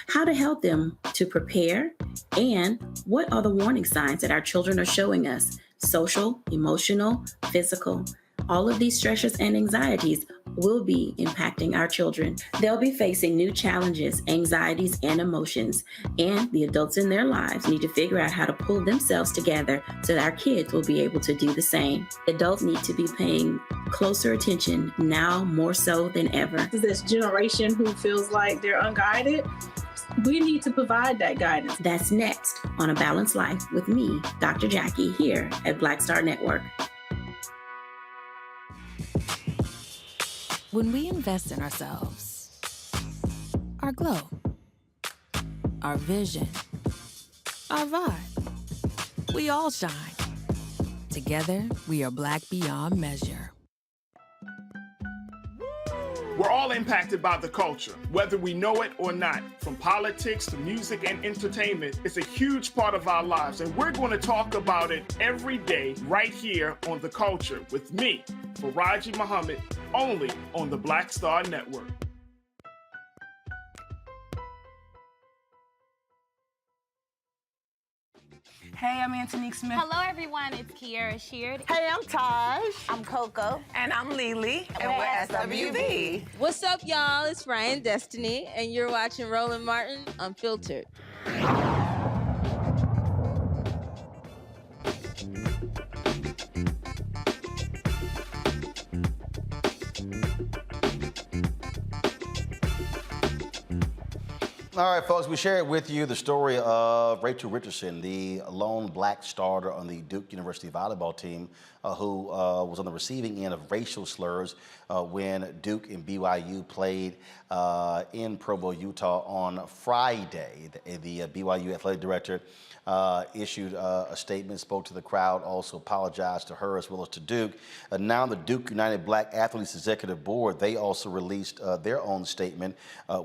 How to help them to prepare, and what are the warning signs that our children are showing us? Social, emotional, physical. All of these stressors and anxieties will be impacting our children. They'll be facing new challenges, anxieties, and emotions, and the adults in their lives need to figure out how to pull themselves together so that our kids will be able to do the same. Adults need to be paying closer attention now more so than ever. This generation who feels like they're unguided, we need to provide that guidance. That's next on A Balanced Life with me, Dr. Jackie, here at Black Star Network. When we invest in ourselves, our glow, our vision, our vibe, we all shine. Together, we are Black beyond measure. We're all impacted by the culture, whether we know it or not. From politics to music and entertainment, it's a huge part of our lives, and we're going to talk about it every day right here on The Culture with me, Faraji Muhammad, only on the Black Star Network. Hey, I'm Antonique Smith. Hello, everyone. It's Kiara Sheard. Hey, I'm Taj. I'm Coco. And I'm Lily. And we're SWV. What's up, y'all? It's Ryan Destiny, and you're watching Roland Martin Unfiltered. All right, folks, we shared with you the story of Rachel Richardson, the lone black starter on the Duke University volleyball team, who was on the receiving end of racial slurs when Duke and BYU played in Provo, Utah on Friday. The BYU athletic director issued a statement, spoke to the crowd, also apologized to her as well as to Duke. Now the Duke United Black Athletes Executive Board, they also released their own statement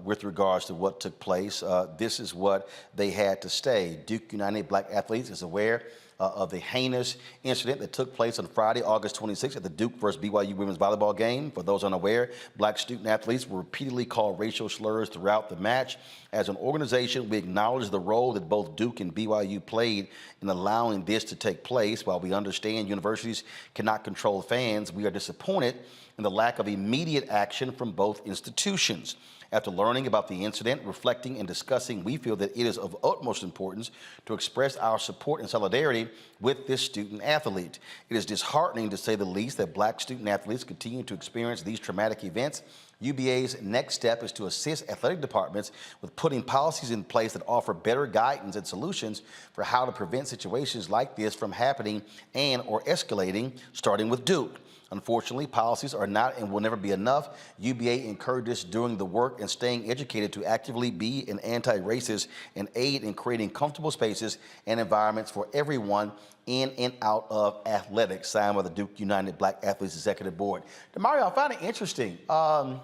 with regards to what took place. This is what they had to say. Duke United Black Athletes is aware of the heinous incident that took place on Friday, August 26th at the Duke versus BYU women's volleyball game. For those unaware, black student athletes were repeatedly called racial slurs throughout the match. As an organization, we acknowledge the role that both Duke and BYU played in allowing this to take place. While we understand universities cannot control fans, we are disappointed in the lack of immediate action from both institutions. After learning about the incident, reflecting and discussing, we feel that it is of utmost importance to express our support and solidarity with this student athlete. It is disheartening, to say the least, that black student athletes continue to experience these traumatic events. UBA's next step is to assist athletic departments with putting policies in place that offer better guidance and solutions for how to prevent situations like this from happening and or escalating, starting with Duke. Unfortunately, policies are not and will never be enough. UBA encourages doing the work and staying educated to actively be an anti-racist and aid in creating comfortable spaces and environments for everyone in and out of athletics, signed by the Duke United Black Athletes Executive Board. Mario, I find it interesting.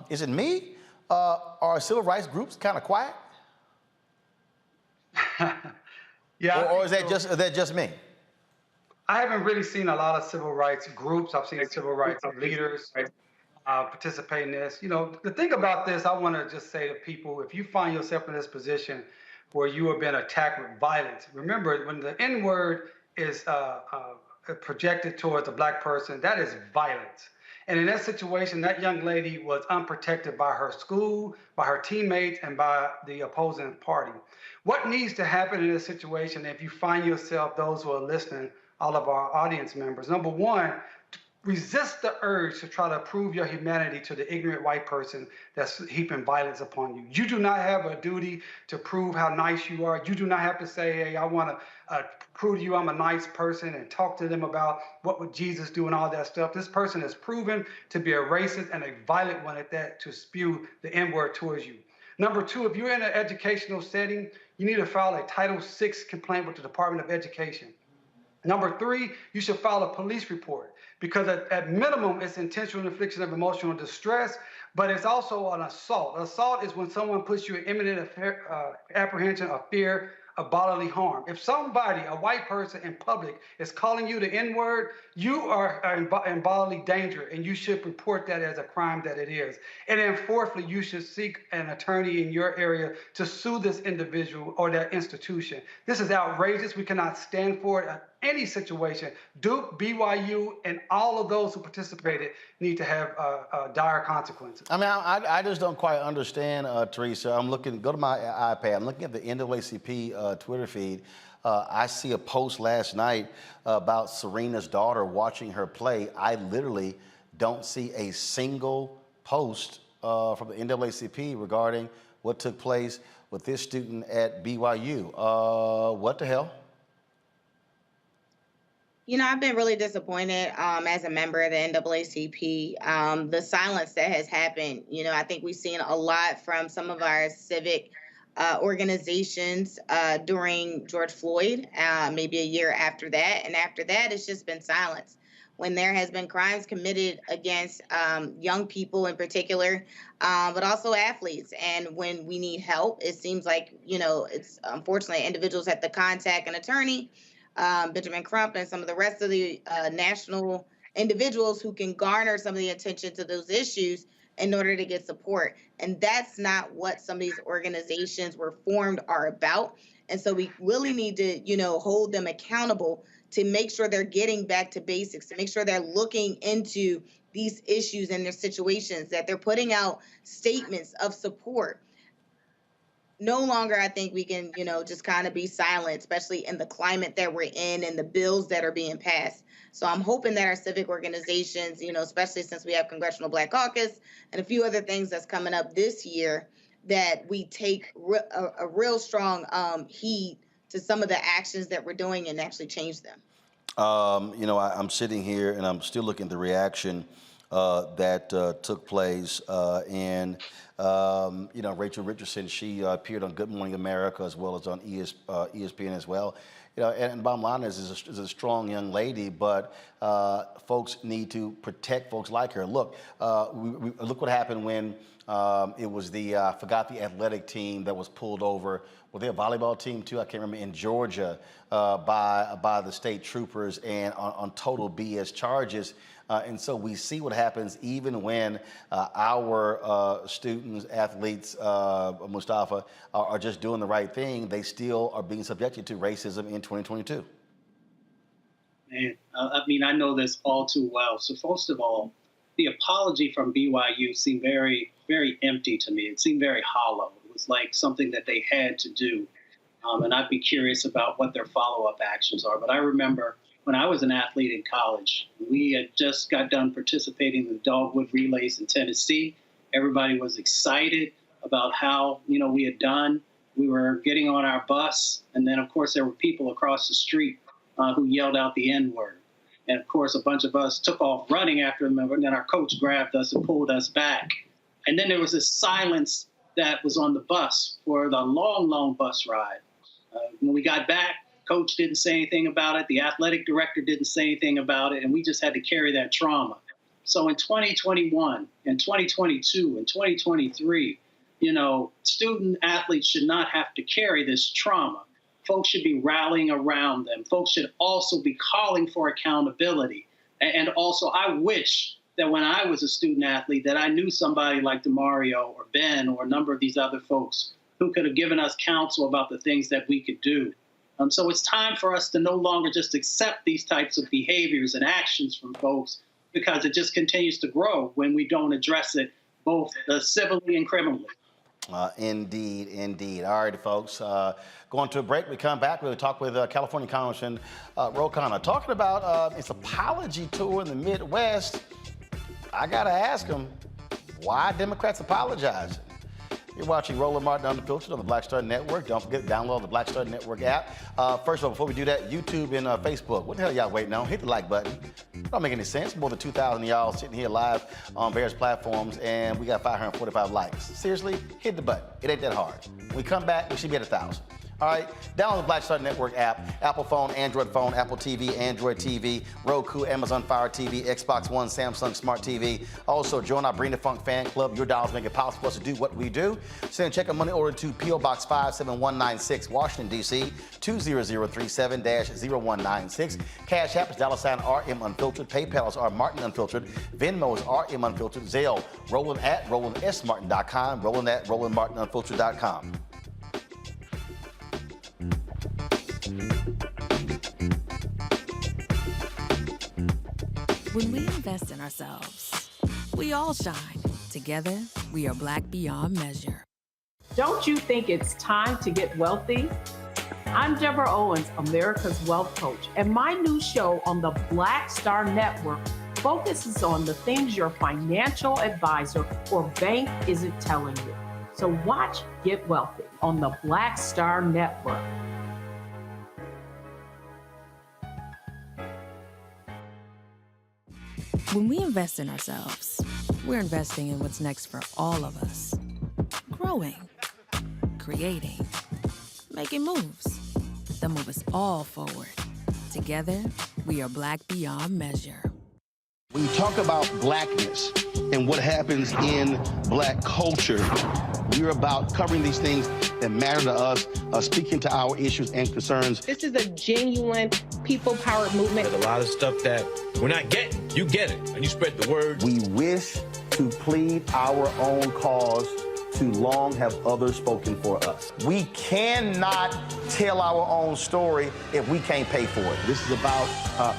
Is it me? Are civil rights groups kind of quiet? Yeah. Or is that just me? I haven't really seen a lot of civil rights groups. I've seen civil rights leaders participate in this. You know, the thing about this, I want to just say to people, if you find yourself in this position where you have been attacked with violence, remember, when the N-word is projected towards a black person, that is violence. And in that situation, that young lady was unprotected by her school, by her teammates, and by the opposing party. What needs to happen in this situation, if you find yourself, those who are listening, all of our audience members, number one, resist the urge to try to prove your humanity to the ignorant white person that's heaping violence upon you. You do not have a duty to prove how nice you are. You do not have to say, hey, I want to prove to you I'm a nice person and talk to them about what would Jesus do and all that stuff. This person is proven to be a racist and a violent one at that, to spew the N-word towards you. Number two, if you're in an educational setting, you need to file a Title VI complaint with the Department of Education. Number three, you should file a police report, because at minimum, it's intentional infliction of emotional distress, but it's also an assault. Assault is when someone puts you in imminent apprehension of fear of bodily harm. If somebody, a white person in public, is calling you the N-word, you are in bodily danger, and you should report that as a crime that it is. And then fourthly, you should seek an attorney in your area to sue this individual or that institution. This is outrageous. We cannot stand for it in any situation. Duke, BYU, and all of those who participated need to have dire consequences. I mean, I just don't quite understand, Teresa. I'm looking, go to my iPad. I'm looking at the NAACP Twitter feed. I see a post last night about Serena's daughter watching her play. I literally don't see a single post from the NAACP regarding what took place with this student at BYU. What the hell? You know, I've been really disappointed as a member of the NAACP. The silence that has happened, you know, I think we've seen a lot from some of our civic organizations during George Floyd, maybe a year after that. And after that, it's just been silence. When there has been crimes committed against young people in particular, but also athletes. And when we need help, it seems like, you know, it's unfortunately individuals have to contact an attorney, Benjamin Crump and some of the rest of the national individuals who can garner some of the attention to those issues in order to get support. And that's not what some of these organizations were formed are about. And so we really need to, hold them accountable to make sure they're getting back to basics, to make sure they're looking into these issues and their situations, that they're putting out statements of support. No longer, I think we can, just kind of be silent, especially in the climate that we're in and the bills that are being passed. So I'm hoping that our civic organizations, especially since we have Congressional Black Caucus and a few other things that's coming up this year, that we take a real strong heed to some of the actions that we're doing and actually change them. I'm sitting here and I'm still looking at the reaction that took place. Rachel Richardson, she appeared on Good Morning America as well as on ESPN as well. And the bottom line is a strong young lady, but folks need to protect folks like her. Look, look what happened when it was I forgot the athletic team that was pulled over. Were they a volleyball team too? I can't remember, in Georgia by the state troopers and on total BS charges. And so we see what happens even when our students, athletes, Mustafa, are just doing the right thing. They still are being subjected to racism in 2022. Man, I know this all too well. So first of all, the apology from BYU seemed very, very empty to me. It seemed very hollow. It was like something that they had to do. And I'd be curious about what their follow-up actions are. But I remember when I was an athlete in college, we had just got done participating in the Dogwood Relays in Tennessee. Everybody was excited about how, we had done. We were getting on our bus. And then, of course, there were people across the street who yelled out the N-word. And, of course, a bunch of us took off running after them. And then our coach grabbed us and pulled us back. And then there was this silence that was on the bus for the long, long bus ride. When we got back, coach didn't say anything about it. The athletic director didn't say anything about it. And we just had to carry that trauma. So in 2021 and 2022 and 2023, student athletes should not have to carry this trauma. Folks should be rallying around them. Folks should also be calling for accountability. And also, I wish that when I was a student athlete that I knew somebody like DeMario or Ben or a number of these other folks who could have given us counsel about the things that we could do. So it's time for us to no longer just accept these types of behaviors and actions from folks, because it just continues to grow when we don't address it both civilly and criminally. Indeed. All right, folks. Going to a break. We come back. We'll talk with California Congressman Khanna, talking about his apology tour in the Midwest. I got to ask him, why Democrats apologizing? You're watching Roland Martin Unfiltered on the Black Star Network. Don't forget to download the Black Star Network app. First of all, before we do that, YouTube and Facebook. What the hell y'all waiting on? Hit the like button. Don't make any sense. More than 2,000 of y'all sitting here live on various platforms, and we got 545 likes. Seriously, hit the button. It ain't that hard. When we come back, we should be at 1,000. All right, download the Black Star Network app, Apple phone, Android phone, Apple TV, Android TV, Roku, Amazon Fire TV, Xbox One, Samsung Smart TV. Also, join our Bring the Funk fan club. Your dollars make it possible for us to do what we do. Send a check or money order to P.O. Box 57196, Washington, D.C., 20037-0196. Cash App is $RM Unfiltered. PayPal is R Martin Unfiltered. Venmo is RM Unfiltered. Zelle, Roland at RolandSMartin.com, Roland at RolandMartinUnfiltered.com. When we invest in ourselves, we all shine. Together, we are Black beyond measure. Don't you think it's time to get wealthy? I'm Deborah Owens, America's Wealth Coach, and my new show on the Black Star Network focuses on the things your financial advisor or bank isn't telling you. So watch Get Wealthy on the Black Star Network. When we invest in ourselves, we're investing in what's next for all of us. Growing, creating, making moves that move us all forward. Together, we are Black beyond measure. When you talk about blackness and what happens in Black culture, we're about covering these things that matter to us, speaking to our issues and concerns. This is a genuine people-powered movement. There's a lot of stuff that we're not getting. You get it, and you spread the word. We wish to plead our own cause. Too long have others spoken for us. We cannot tell our own story if we can't pay for it. This is about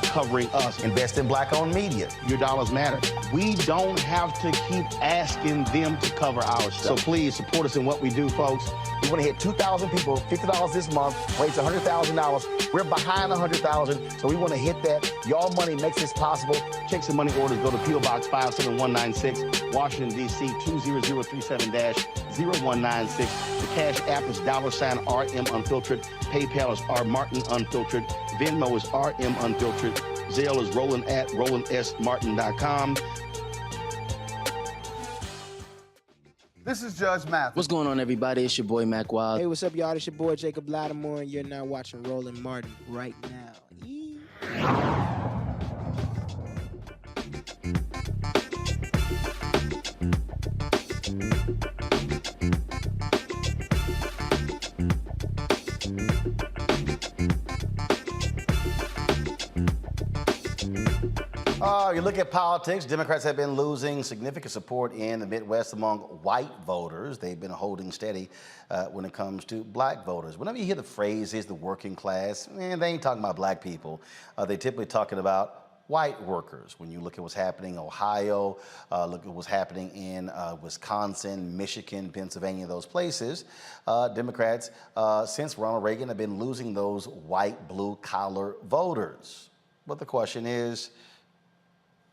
covering us. Invest in black-owned media. Your dollars matter. We don't have to keep asking them to cover our stuff. So please support us in what we do, folks. We want to hit 2,000 people, $50 this month, raise $100,000. We're behind 100,000, so we want to hit that. Y'all money makes this possible. Checks and money orders go to P.O. Box 57196, Washington, D.C. 20037-0196. The Cash App is $RM Unfiltered. PayPal is R Martin Unfiltered. Venmo is RM Unfiltered. Zelle is Roland at RolandSMartin.com. This is Judge Mathis. What's going on, everybody? It's your boy, Mac Wild. Hey, what's up, y'all? It's your boy, Jacob Lattimore, and you're now watching Roland Martin right now. You look at politics, Democrats have been losing significant support in the Midwest among white voters. They've been holding steady when it comes to black voters. Whenever you hear the phrases, the working class, man, they ain't talking about black people. They're typically talking about white workers. When you look at what's happening in Ohio, look at what's happening in Wisconsin, Michigan, Pennsylvania, those places, Democrats, since Ronald Reagan, have been losing those white, blue-collar voters. But the question is,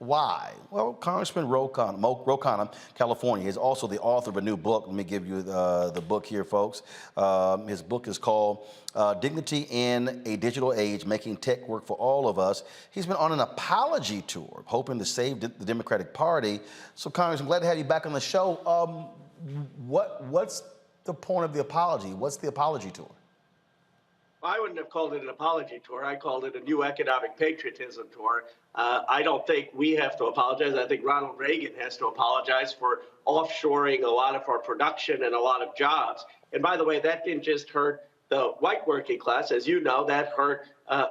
why? Well, Congressman Ro Khanna, California, is also the author of a new book. Let me give you the book here, folks. His book is called Dignity in a Digital Age, Making Tech Work for All of Us. He's been on an apology tour, hoping to save the Democratic Party. So, Congressman, I'm glad to have you back on the show. What's the point of the apology? What's the apology tour? I wouldn't have called it an apology tour. I called it a new economic patriotism tour. I don't think we have to apologize. I think Ronald Reagan has to apologize for offshoring a lot of our production and a lot of jobs. And by the way, that didn't just hurt the white working class. As you know, that hurt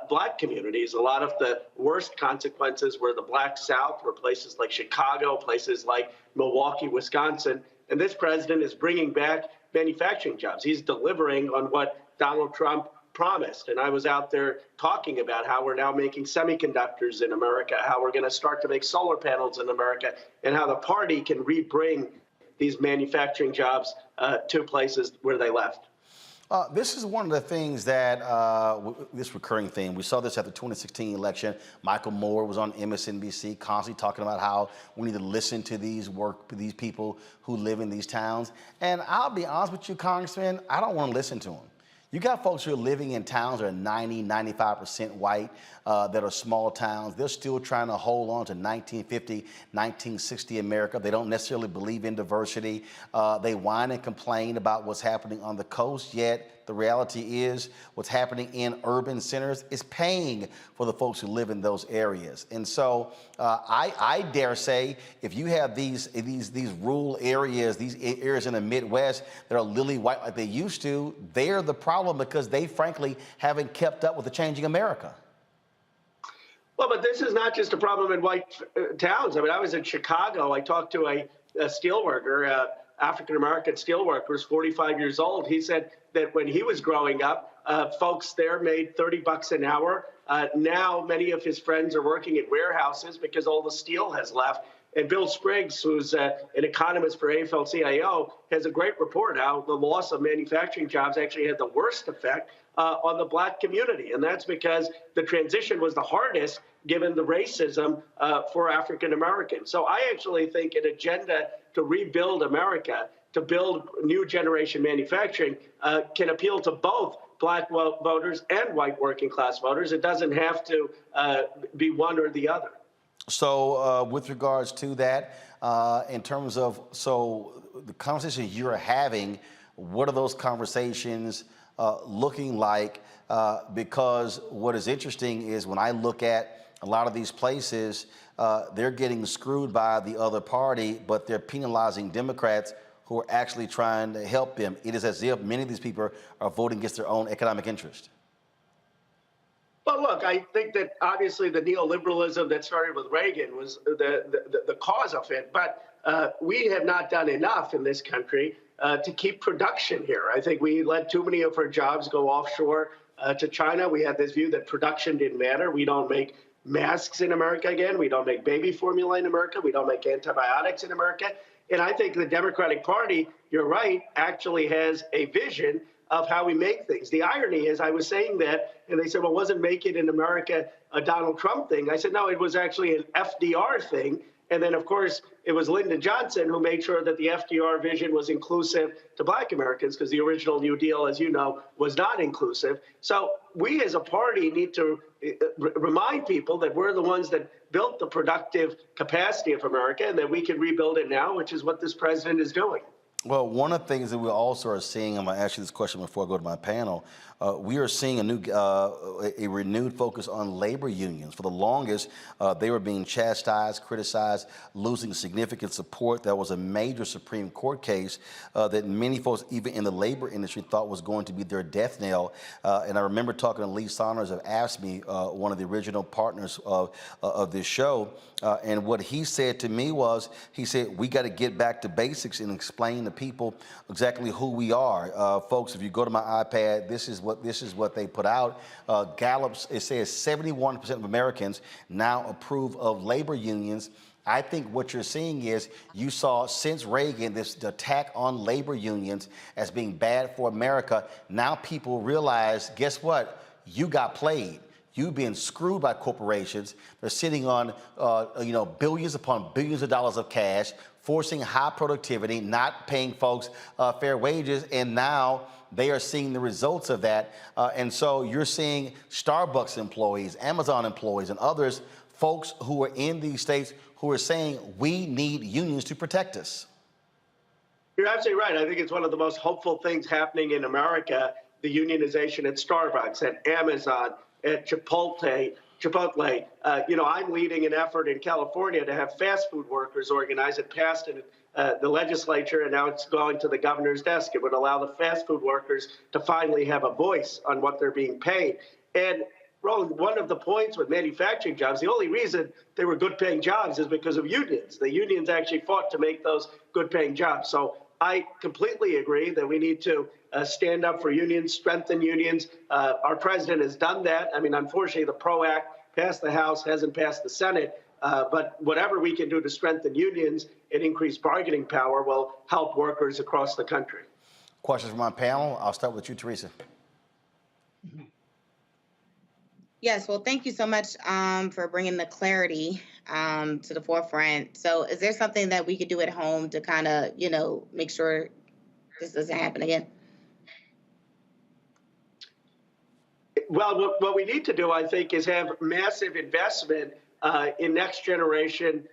black communities. A lot of the worst consequences were the Black South, were places like Chicago, places like Milwaukee, Wisconsin. And this president is bringing back manufacturing jobs. He's delivering on what Donald Trump promised. And I was out there talking about how we're now making semiconductors in America, how we're going to start to make solar panels in America, and how the party can rebring these manufacturing jobs to places where they left. This is one of the things that, this recurring theme, we saw this at the 2016 election. Michael Moore was on MSNBC constantly talking about how we need to listen to these people who live in these towns. And I'll be honest with you, Congressman, I don't want to listen to them. You got folks who are living in towns that are 90, 95% white, that are small towns. They're still trying to hold on to 1950, 1960 America. They don't necessarily believe in diversity. They whine and complain about what's happening on the coast, yet the reality is what's happening in urban centers is paying for the folks who live in those areas. And so I dare say, if you have these rural areas, these areas in the Midwest that are lily white like they used to, they're the problem because they frankly haven't kept up with the changing America. Well, but this is not just a problem in white towns. I mean, I was in Chicago. I talked to a steel worker, African-American steel worker, who's 45 years old. He said that when he was growing up, folks there made $30 an hour. Now many of his friends are working at warehouses because all the steel has left. And Bill Spriggs, who's an economist for AFL-CIO, has a great report how the loss of manufacturing jobs actually had the worst effect on the black community. And that's because the transition was the hardest given the racism for African Americans. So I actually think an agenda to rebuild America, to build new generation manufacturing, can appeal to both black voters and white working class voters. It doesn't have to be one or the other. So with regards to that, in terms of, so the conversations you're having, what are those conversations looking like? Because what is interesting is when I look at a lot of these places, they're getting screwed by the other party, but they're penalizing Democrats who are actually trying to help them. It is as if many of these people are voting against their own economic interest. Well, look, I think that obviously the neoliberalism that started with Reagan was the cause of it. But we have not done enough in this country to keep production here. I think we let too many of our jobs go offshore to China. We had this view that production didn't matter. We don't make masks in America again. We don't make baby formula in America. We don't make antibiotics in America. And I think the Democratic Party, you're right, actually has a vision of how we make things. The irony is I was saying that, and they said, well, wasn't Make It in America a Donald Trump thing? I said, no, it was actually an FDR thing. And then, of course, it was Lyndon Johnson who made sure that the FDR vision was inclusive to Black Americans, because the original New Deal, as you know, was not inclusive. So we as a party need to remind people that we're the ones that built the productive capacity of America and that we can rebuild it now, which is what this president is doing. Well, one of the things that we also are seeing, I'm going to ask you this question before I go to my panel, we are seeing a renewed focus on labor unions. For the longest, they were being chastised, criticized, losing significant support. That was a major Supreme Court case that many folks, even in the labor industry, thought was going to be their death knell. And I remember talking to Lee Saunders of AFSCME, one of the original partners of this show, and what he said to me was, he said, we got to get back to basics and explain to people exactly who we are. Folks, if you go to my iPad, this is what they put out. Gallup's, it says 71% of Americans now approve of labor unions. I think what you're seeing is you saw since Reagan this attack on labor unions as being bad for America. Now people realize, guess what? You got played. You've been screwed by corporations. They're sitting on, billions upon billions of dollars of cash, forcing high productivity, not paying folks fair wages, and now they are seeing the results of that. And so you're seeing Starbucks employees, Amazon employees, and others, folks who are in these states who are saying we need unions to protect us. You're absolutely right. I think it's one of the most hopeful things happening in America, the unionization at Starbucks, at Amazon, at Chipotle. I'm leading an effort in California to have fast food workers organized. It passed in the legislature, and now it's going to the governor's desk. It would allow the fast food workers to finally have a voice on what they're being paid. And Roland, one of the points with manufacturing jobs, the only reason they were good-paying jobs is because of unions. The unions actually fought to make those good-paying jobs. So I completely agree that we need to stand up for unions, strengthen unions. Our president has done that. I mean, unfortunately, the PRO Act passed the House, hasn't passed the Senate. But whatever we can do to strengthen unions and increase bargaining power will help workers across the country. Questions from my panel. I'll start with you, Teresa. Yes, well, thank you so much for bringing the clarity to the forefront. So is there something that we could do at home to kind of, make sure this doesn't happen again? Well, what we need to do, I think, is have massive investment in next generation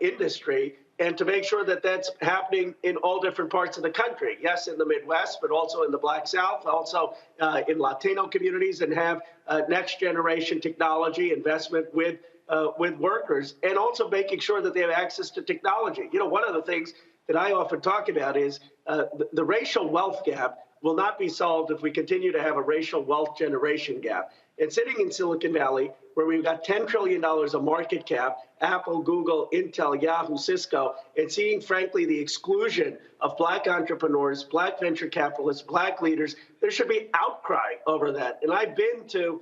industry, and to make sure that that's happening in all different parts of the country. Yes, in the Midwest, but also in the Black South, also in Latino communities, and have next generation technology investment with workers, and also making sure that they have access to technology. One of the things that I often talk about is the racial wealth gap will not be solved if we continue to have a racial wealth generation gap. And sitting in Silicon Valley, where we've got $10 trillion of market cap, Apple, Google, Intel, Yahoo, Cisco, and seeing, frankly, the exclusion of Black entrepreneurs, Black venture capitalists, Black leaders, there should be outcry over that. And I've been to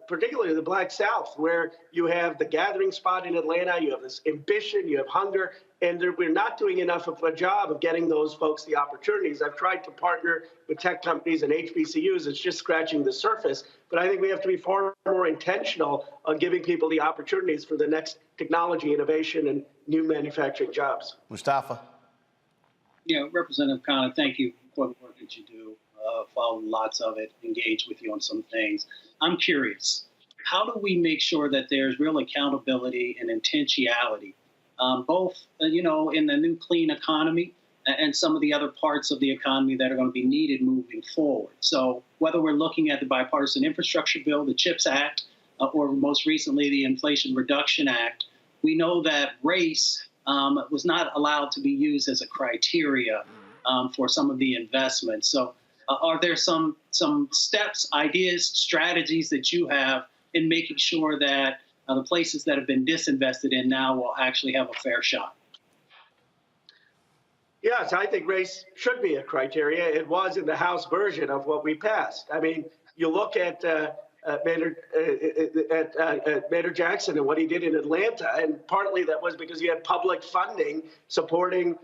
particularly the Black South, where you have the gathering spot in Atlanta, you have this ambition, you have hunger, and we're not doing enough of a job of getting those folks the opportunities. I've tried to partner with tech companies and HBCUs. It's just scratching the surface. But I think we have to be far more intentional on giving people the opportunities for the next technology innovation and new manufacturing jobs. Mustafa. Representative Khanna, thank you for the work that you do. Follow lots of it, engage with you on some things. I'm curious, how do we make sure that there's real accountability and intentionality, both, in the new clean economy and some of the other parts of the economy that are going to be needed moving forward? So whether we're looking at the Bipartisan Infrastructure Bill, the CHIPS Act, or most recently the Inflation Reduction Act, we know that race was not allowed to be used as a criteria for some of the investments. So are there some steps, ideas, strategies that you have in making sure that the places that have been disinvested in now will actually have a fair shot? Yes, I think race should be a criteria. It was in the House version of what we passed. I mean, you look at Maynard Jackson and what he did in Atlanta, and partly that was because he had public funding supporting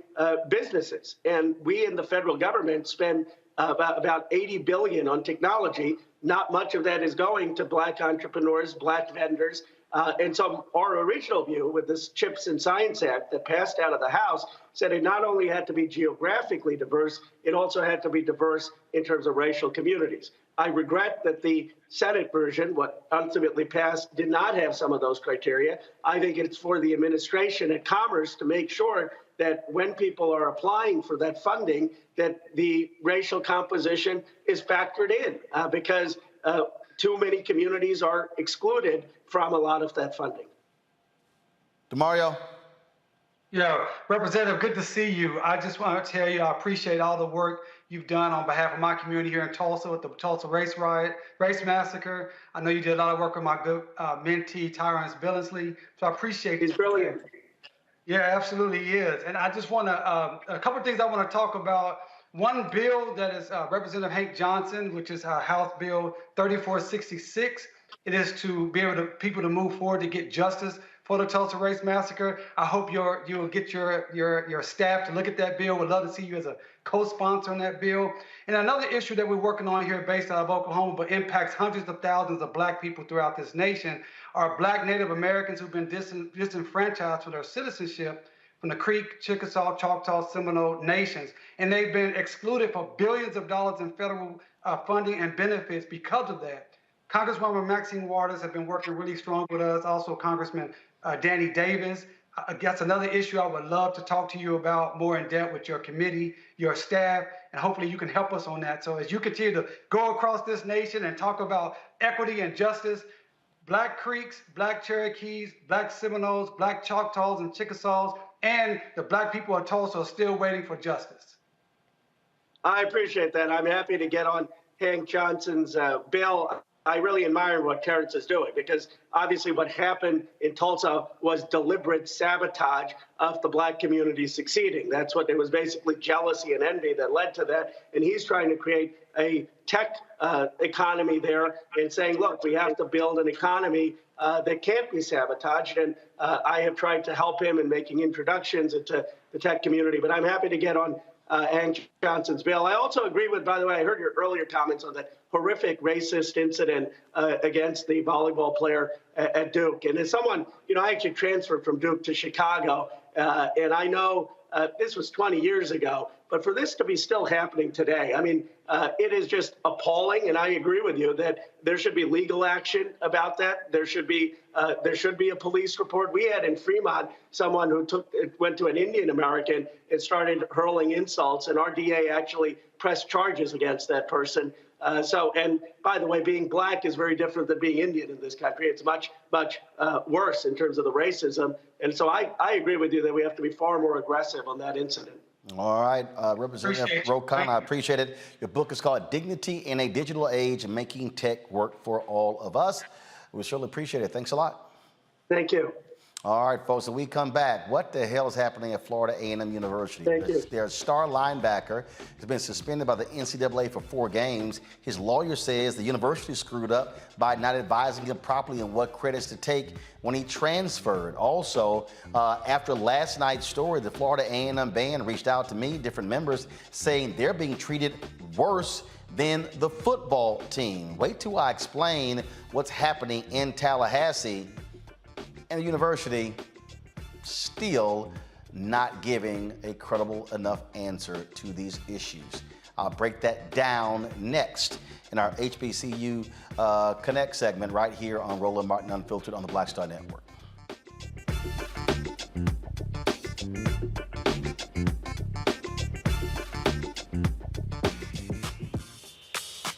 businesses. And we in the federal government spend about $80 billion on technology. Not much of that is going to Black entrepreneurs, Black vendors. And so our original view with this CHIPS and Science Act that passed out of the House said it not only had to be geographically diverse, it also had to be diverse in terms of racial communities. I regret that the Senate version, what ultimately passed, did not have some of those criteria. I think it's for the administration and Commerce to make sure that when people are applying for that funding, that the racial composition is factored in because too many communities are excluded from a lot of that funding. DeMario? Yeah, Representative, good to see you. I just want to tell you I appreciate all the work you've done on behalf of my community here in Tulsa with the Tulsa race massacre. I know you did a lot of work with my good mentee, Tyrone Billingsley, so I appreciate He's brilliant. Yeah, absolutely he is. And I just want to, a couple of things I want to talk about. One bill that is Representative Hank Johnson, which is House Bill 3466. It is to be able to people to move forward to get justice for the Tulsa race massacre. I hope you'll get your staff to look at that bill. Would love to see you as a co-sponsor on that bill. And another issue that we're working on here based out of Oklahoma, but impacts hundreds of thousands of Black people throughout this nation, are Black Native Americans who've been disenfranchised from their citizenship from the Creek, Chickasaw, Choctaw, Seminole nations. And they've been excluded for billions of dollars in federal funding and benefits because of that. Congresswoman Maxine Waters has been working really strong with us. Also, Congressman Danny Davis. That's another issue I would love to talk to you about more in depth with your committee, your staff, and hopefully you can help us on that. So as you continue to go across this nation and talk about equity and justice, Black Creeks, Black Cherokees, Black Seminoles, Black Choctaws and Chickasaws, and the Black people of Tulsa are still waiting for justice. I appreciate that. I'm happy to get on Hank Johnson's bill. I really admire what Terrence is doing because obviously what happened in Tulsa was deliberate sabotage of the Black community succeeding. That's what it was, basically jealousy and envy that led to that. And he's trying to create a tech economy there and saying, look, we have to build an economy that can't be sabotaged. And I have tried to help him in making introductions into the tech community, but I'm happy to get on Hank Johnson's bill. I also agree with, by the way, I heard your earlier comments on that horrific racist incident against the volleyball player at Duke. And as someone, I actually transferred from Duke to Chicago, and I know this was 20 years ago, but for this to be still happening today, I mean, it is just appalling. And I agree with you that there should be legal action about that. There should be a police report. We had in Fremont someone who went to an Indian American and started hurling insults, and our DA actually pressed charges against that person. And by the way, being Black is very different than being Indian in this country. It's much, much worse in terms of the racism. And so I agree with you that we have to be far more aggressive on that incident. All right, Representative Khanna, I appreciate it. Your book is called Dignity in a Digital Age, Making Tech Work for All of Us. We certainly appreciate it. Thanks a lot. Thank you. All right, folks, when we come back, what the hell is happening at Florida A&M University? Their star linebacker has been suspended by the NCAA for 4 games. His lawyer says the university screwed up by not advising him properly on what credits to take when he transferred. Also, after last night's story, the Florida A&M band reached out to me, different members, saying they're being treated worse than the football team. Wait till I explain what's happening in Tallahassee. And the university still not giving a credible enough answer to these issues. I'll break that down next in our HBCU Connect segment right here on Roland Martin Unfiltered on the Black Star Network.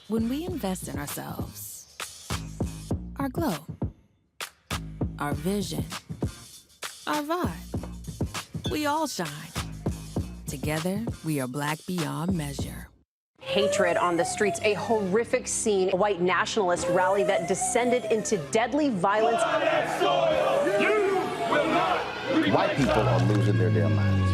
When we invest in ourselves, our glow, our vision, our vibe, we all shine. Together, we are Black beyond measure. Hatred on the streets, a horrific scene, a white nationalist rally that descended into deadly violence. White people are losing their damn minds.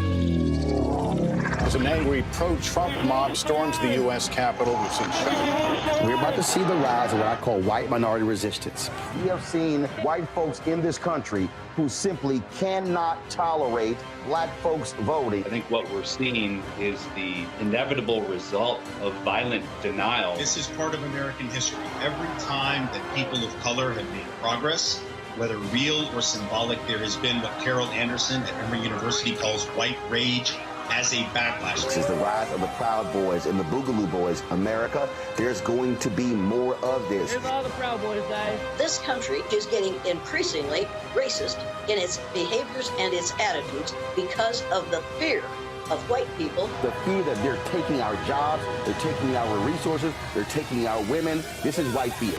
as an angry pro-Trump mob storms the U.S. Capitol. We've seen shots. We're about to see the rise of what I call white minority resistance. We have seen white folks in this country who simply cannot tolerate black folks voting. I think what we're seeing is the inevitable result of violent denial. This is part of American history. Every time that people of color have made progress, whether real or symbolic, there has been what Carol Anderson at Emory University calls white rage as a backlash. This is the rise of the Proud Boys and the Boogaloo Boys. America, there's going to be more of this. Here's all the Proud Boys, guys. This country is getting increasingly racist in its behaviors and its attitudes because of the fear of white people. The fear that they're taking our jobs, they're taking our resources, they're taking our women. This is white fear.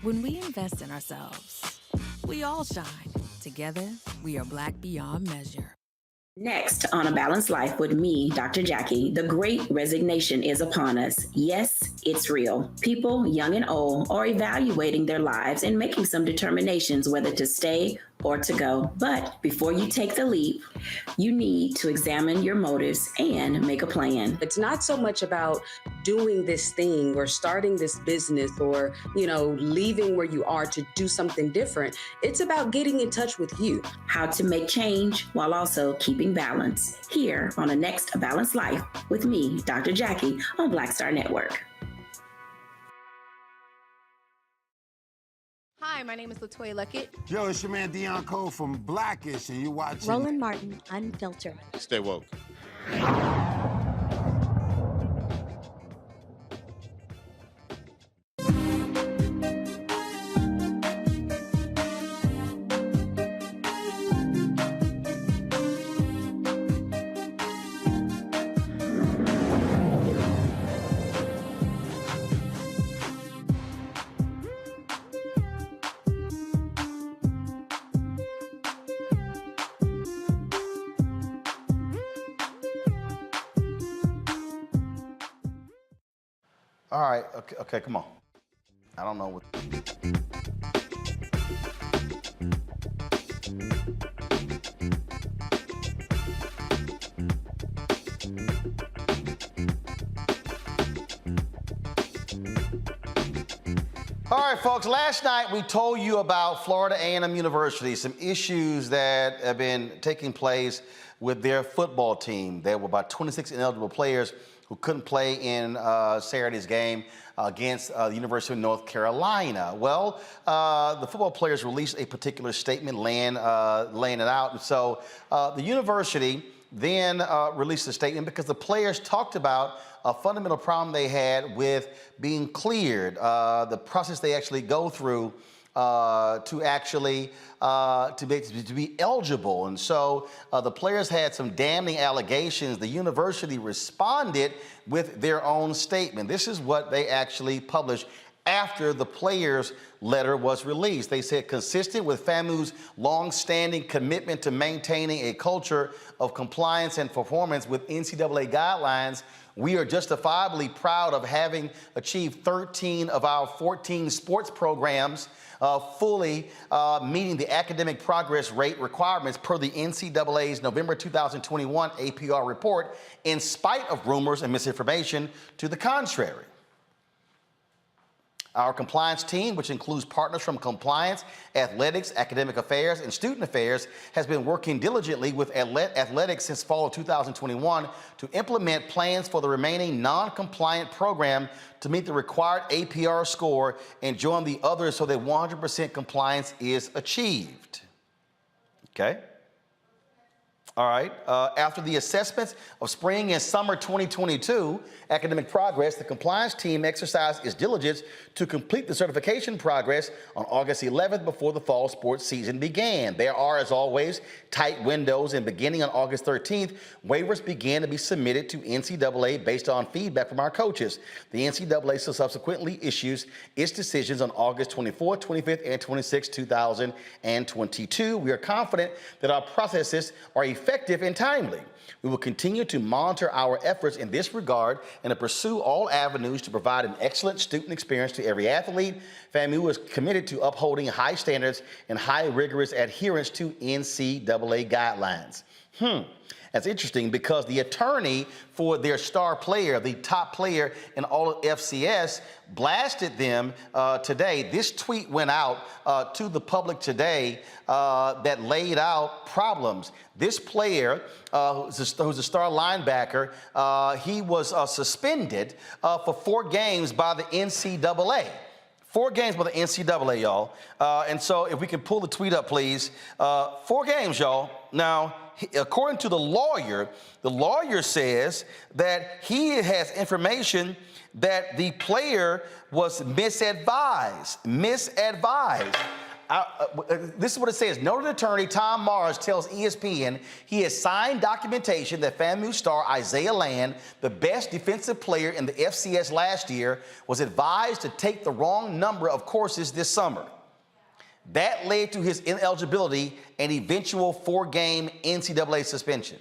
When we invest in ourselves, we all shine. Together, we are Black beyond measure. Next on A Balanced Life with me, Dr. Jackie, the great resignation is upon us. Yes, it's real. People, young and old, are evaluating their lives and making some determinations whether to stay or to go. But before you take the leap, you need to examine your motives and make a plan. It's not so much about doing this thing or starting this business or, leaving where you are to do something different. It's about getting in touch with you. How to make change while also keeping balance. Here on the next A Balanced Life with me, Dr. Jackie, on Black Star Network. Hi, my name is LaToya Luckett. Yo, it's your man Deion Cole from Blackish, and you're watching Roland Martin, Unfiltered. Stay woke. All right, okay, come on. I don't know what. All right, folks, last night we told you about Florida A&M University, some issues that have been taking place with their football team. There were about 26 ineligible players who couldn't play in Saturday's game against the University of North Carolina. Well, the football players released a particular statement laying it out. And so the university then released a statement because the players talked about a fundamental problem they had with being cleared, the process they actually go through to be eligible. And so the players had some damning allegations. The university responded with their own statement. This is what they actually published after the players' letter was released. They said, consistent with FAMU's long-standing commitment to maintaining a culture of compliance and performance with NCAA guidelines, we are justifiably proud of having achieved 13 of our 14 sports programs fully meeting the academic progress rate requirements per the NCAA's November 2021 APR report, in spite of rumors and misinformation to the contrary. Our compliance team, which includes partners from compliance, athletics, academic affairs, and student affairs, has been working diligently with athletics since fall of 2021 to implement plans for the remaining non-compliant program to meet the required APR score and join the others so that 100% compliance is achieved. Okay. All right. After the assessments of spring and summer 2022 academic progress, the compliance team exercised its diligence to complete the certification progress on August 11th before the fall sports season began. There are, as always, tight windows, and beginning on August 13th, waivers began to be submitted to NCAA based on feedback from our coaches. The NCAA subsequently issues its decisions on August 24th, 25th, and 26th, 2022. We are confident that our processes are effective and timely. We will continue to monitor our efforts in this regard and to pursue all avenues to provide an excellent student experience to every athlete. FAMU is committed to upholding high standards and high rigorous adherence to NCAA guidelines. That's interesting because the attorney for their star player, the top player in all of FCS, blasted them today. This tweet went out to the public today that laid out problems. This player, who's a star linebacker, he was suspended for 4 games by the NCAA. 4 games by the NCAA, y'all. And so if we can pull the tweet up, please. 4 games, y'all. Now, according to the lawyer says that he has information that the player was misadvised. This is what it says. Noted attorney Tom Mars tells ESPN he has signed documentation that FAMU star Isaiah Land, the best defensive player in the FCS last year, was advised to take the wrong number of courses this summer. That led to his ineligibility and eventual 4-game NCAA suspension.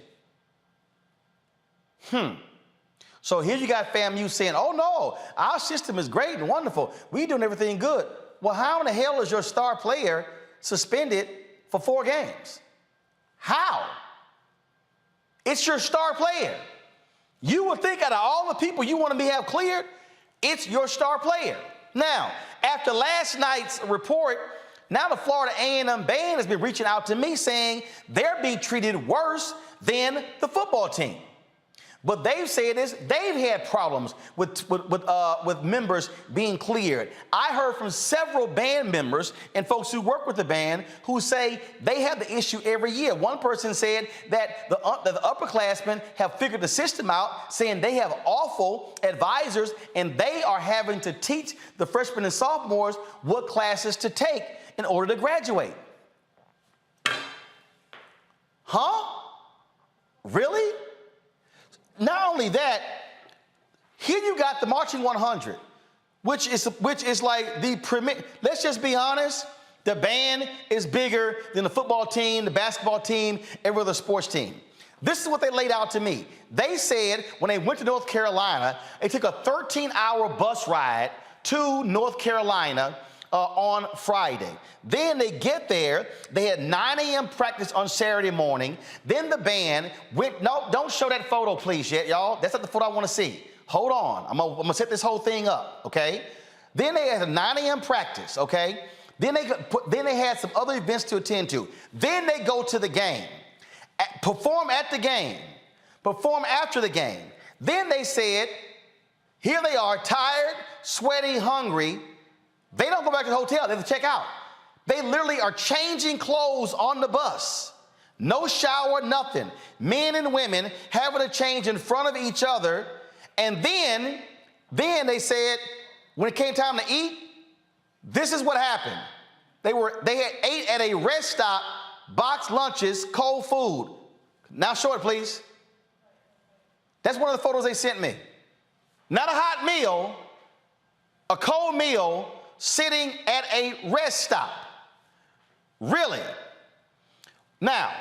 So here you got FAMU saying, oh no, our system is great and wonderful. We're doing everything good. Well, how in the hell is your star player suspended for 4 games? How? It's your star player. You would think out of all the people you want to have cleared, it's your star player. Now, after last night's report, now the Florida A&M band has been reaching out to me saying they're being treated worse than the football team. What they've said is they've had problems with members being cleared. I heard from several band members and folks who work with the band who say they have the issue every year. One person said that the upperclassmen have figured the system out, saying they have awful advisors and they are having to teach the freshmen and sophomores what classes to take in order to graduate. Really? Not only that, here you got the Marching 100, which is like the premier. Let's just be honest. The band is bigger than the football team, the basketball team, every other sports team. This is what they laid out to me. They said when they went to North Carolina, they took a 13-hour bus ride to North Carolina on Friday. Then they get there, they had 9 a.m. practice on Saturday morning. Then the band went, no, don't show that photo please yet, y'all. That's not the photo I want to see. Hold on, I'm gonna set this whole thing up, okay? Then they had a 9 a.m. practice, okay? Then they had some other events to attend to. Then they go to the game, perform at the game, perform after the game. Then they said, here they are, tired, sweaty, hungry. They don't go back to the hotel, they have to check out. They literally are changing clothes on the bus. No shower, nothing. Men and women having to change in front of each other. And then they said, when it came time to eat, this is what happened. They had ate at a rest stop, boxed lunches, cold food. Now show it, please. That's one of the photos they sent me. Not a hot meal, a cold meal, sitting at a rest stop. Really? Now,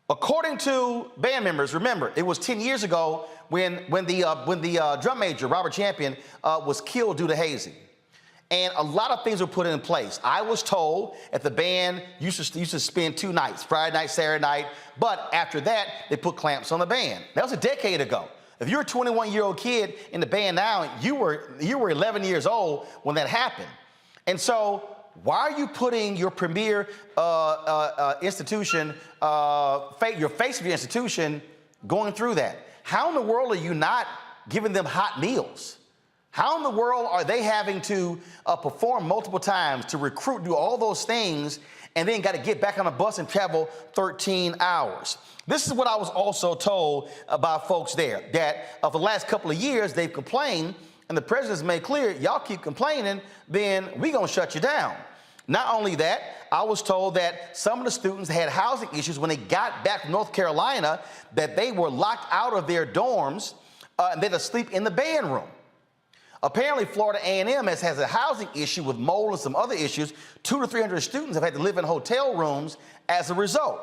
according to band members, remember, it was 10 years ago when the drum major, Robert Champion, was killed due to hazing. And a lot of things were put in place. I was told that the band used to spend 2 nights, Friday night, Saturday night, but after that, they put clamps on the band. That was a decade ago. If you're a 21-year-old kid in the band now, you were 11 years old when that happened. And so why are you putting your premier institution, your face of your institution, going through that? How in the world are you not giving them hot meals? How in the world are they having to perform multiple times to recruit, do all those things, and then got to get back on a bus and travel 13 hours? This is what I was also told about folks there, that for the last couple of years, they've complained, and the president's made clear, y'all keep complaining, then we gonna shut you down. Not only that, I was told that some of the students had housing issues when they got back from North Carolina, that they were locked out of their dorms and they had to sleep in the band room. Apparently, Florida A&M has a housing issue with mold and some other issues. 200 to 300 students have had to live in hotel rooms as a result.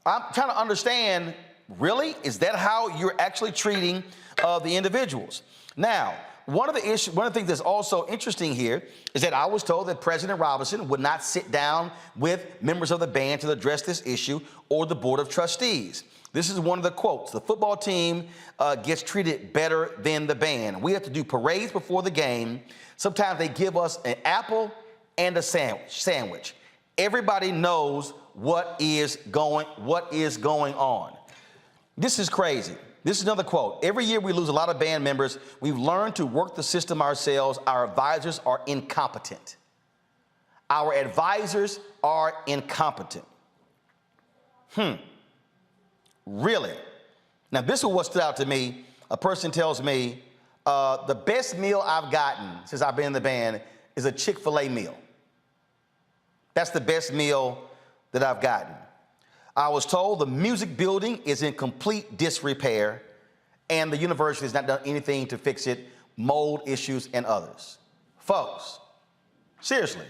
I'm trying to understand, really? Is that how you're actually treating the individuals? Now, one of the things that's also interesting here is that I was told that President Robinson would not sit down with members of the band to address this issue or the Board of Trustees. This is one of the quotes. The football team gets treated better than the band. We have to do parades before the game. Sometimes they give us an apple and a sandwich. Everybody knows what is going on. This is crazy. This is another quote. Every year we lose a lot of band members. We've learned to work the system ourselves. Our advisors are incompetent. Our advisors are incompetent. Really? Now, this is what stood out to me. A person tells me, the best meal I've gotten since I've been in the band is a Chick-fil-A meal. That's the best meal that I've gotten. I was told the music building is in complete disrepair and the university has not done anything to fix it, mold issues and others. Folks, seriously,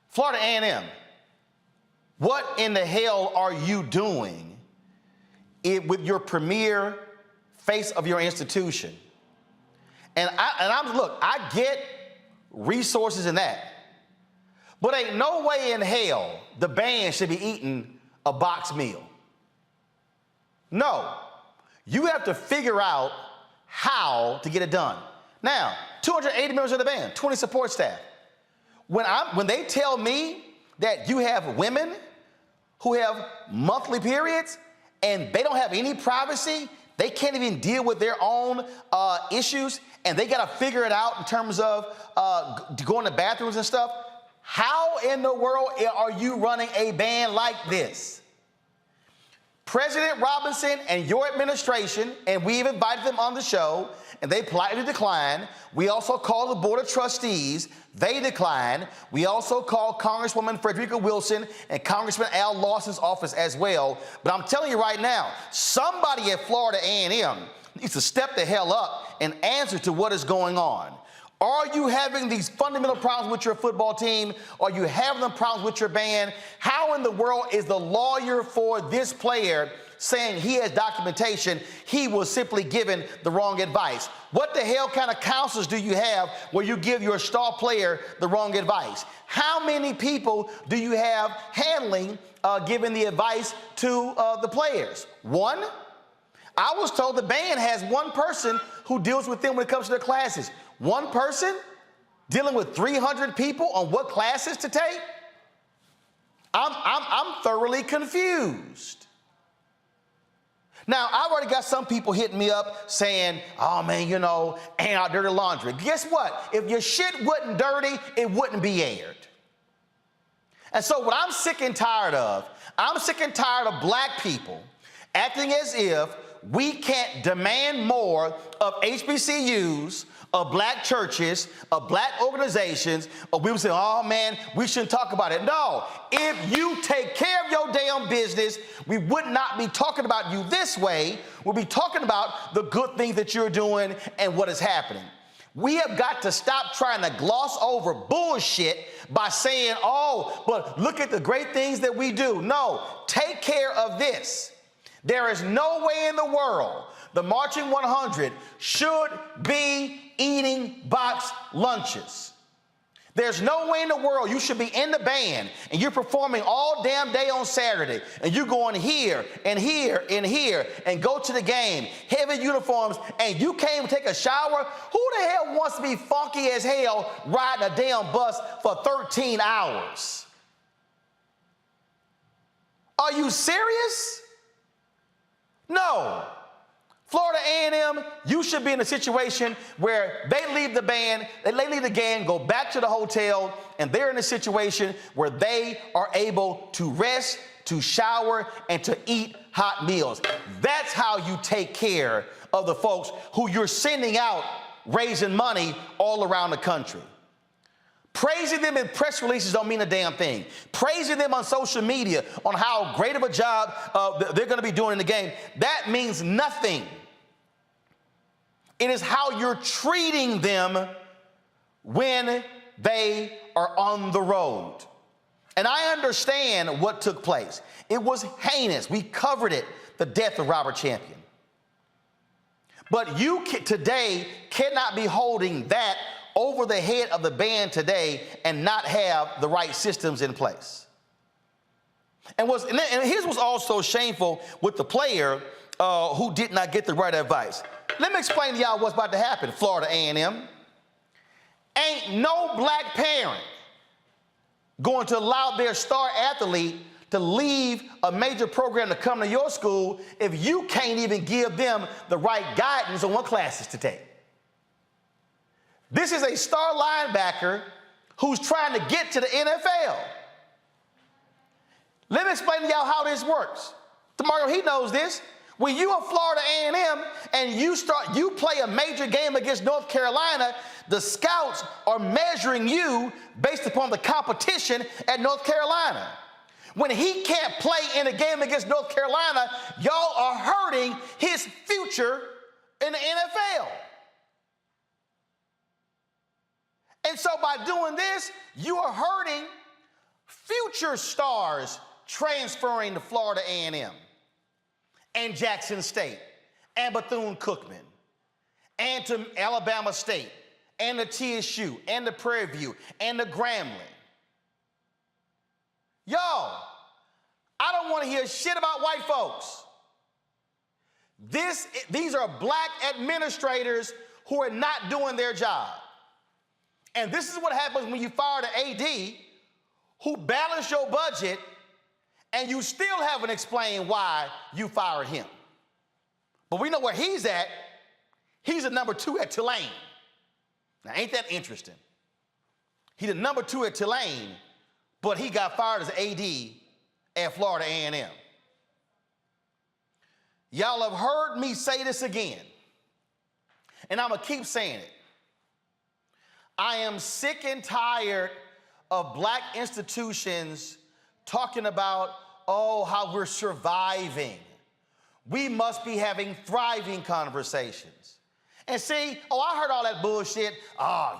Florida A&M, what in the hell are you doing with your premier face of your institution? And I get resources in that, but ain't no way in hell the band should be eating a box meal. No, you have to figure out how to get it done. Now, 280 members of the band, 20 support staff. When they tell me that you have women who have monthly periods and they don't have any privacy, they can't even deal with their own issues, and they got to figure it out in terms of going to bathrooms and stuff. How in the world are you running a band like this? President Robinson and your administration, and we've invited them on the show, and they politely declined. We also called the Board of Trustees. They declined. We also called Congresswoman Frederica Wilson and Congressman Al Lawson's office as well. But I'm telling you right now, somebody at Florida A&M needs to step the hell up and answer to what is going on. Are you having these fundamental problems with your football team? Are you having the problems with your band? How in the world is the lawyer for this player saying he has documentation? He was simply given the wrong advice. What the hell kind of counselors do you have where you give your star player the wrong advice? How many people do you have handling giving the advice to the players? One? I was told the band has one person who deals with them when it comes to their classes. One person dealing with 300 people on what classes to take? I'm thoroughly confused. Now, I've already got some people hitting me up saying, oh man, you know, air out dirty laundry. Guess what? If your shit wasn't dirty, it wouldn't be aired. And so what I'm sick and tired of black people acting as if we can't demand more of HBCUs, of black churches, of black organizations, or we would say, oh man, we shouldn't talk about it. No, if you take care of your damn business, we would not be talking about you this way. We'll be talking about the good things that you're doing and what is happening. We have got to stop trying to gloss over bullshit by saying, oh, but look at the great things that we do. No, take care of this. There is no way in the world the Marching 100 should be eating box lunches. There's no way in the world you should be in the band and you're performing all damn day on Saturday and you're going here and here and here and go to the game, heavy uniforms, and you can't even take a shower. Who the hell wants to be funky as hell riding a damn bus for 13 hours? Are you serious? No. Florida A&M, you should be in a situation where they leave the band, they leave the game, go back to the hotel, and they're in a situation where they are able to rest, to shower, and to eat hot meals. That's how you take care of the folks who you're sending out raising money all around the country. Praising them in press releases don't mean a damn thing. Praising them on social media on how great of a job they're going to be doing in the game, that means nothing. It is how you're treating them when they are on the road. And I understand what took place. It was heinous. We covered it, the death of Robert Champion. But you today cannot be holding that over the head of the band today and not have the right systems in place. And here's what's also shameful with the player who did not get the right advice. Let me explain to y'all what's about to happen. Florida A&M. Ain't no black parent going to allow their star athlete to leave a major program to come to your school if you can't even give them the right guidance on what classes to take. This is a star linebacker who's trying to get to the NFL. Let me explain to y'all how this works. Mario, he knows this. When you are Florida A&M and you play a major game against North Carolina, the scouts are measuring you based upon the competition at North Carolina. When he can't play in a game against North Carolina, y'all are hurting his future in the NFL. And so by doing this, you are hurting future stars transferring to Florida A&M and Jackson State and Bethune-Cookman and to Alabama State and the TSU and the Prairie View and the Grambling. Y'all, I don't want to hear shit about white folks. These are black administrators who are not doing their job. And this is what happens when you fire the AD who balanced your budget and you still haven't explained why you fired him. But we know where he's at. He's a number 2 at Tulane. Now, ain't that interesting? He's a number 2 at Tulane, but he got fired as AD at Florida A&M. Y'all have heard me say this again, and I'm going to keep saying it. I am sick and tired of black institutions talking about, oh, how we're surviving. We must be having thriving conversations. And see, oh, I heard all that bullshit.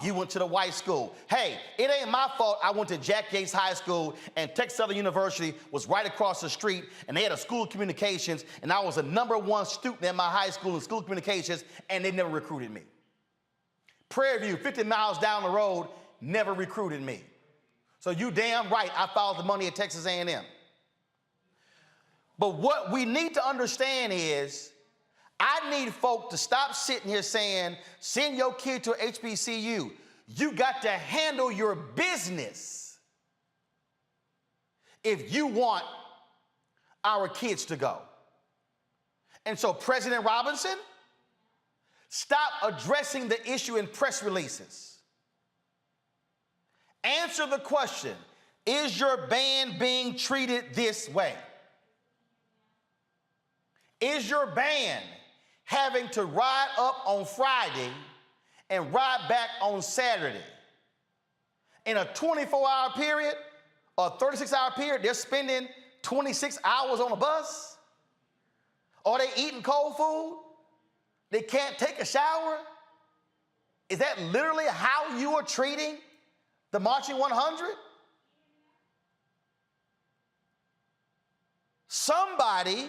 You went to the white school. Hey, it ain't my fault I went to Jack Yates High School and Texas Southern University was right across the street and they had a school of communications and I was a #1 student in my high school in school of communications and they never recruited me. Prairie View, 50 miles down the road, never recruited me. So you damn right I followed the money at Texas A&M. But what we need to understand is I need folk to stop sitting here saying, send your kid to a HBCU. You got to handle your business if you want our kids to go. And so President Robinson, stop addressing the issue in press releases. Answer the question, is your band being treated this way? Is your band having to ride up on Friday and ride back on Saturday? In a 24-hour period or 36-hour period, they're spending 26 hours on a bus? Are they eating cold food? They can't take a shower? Is that literally how you are treating the Marching 100? Somebody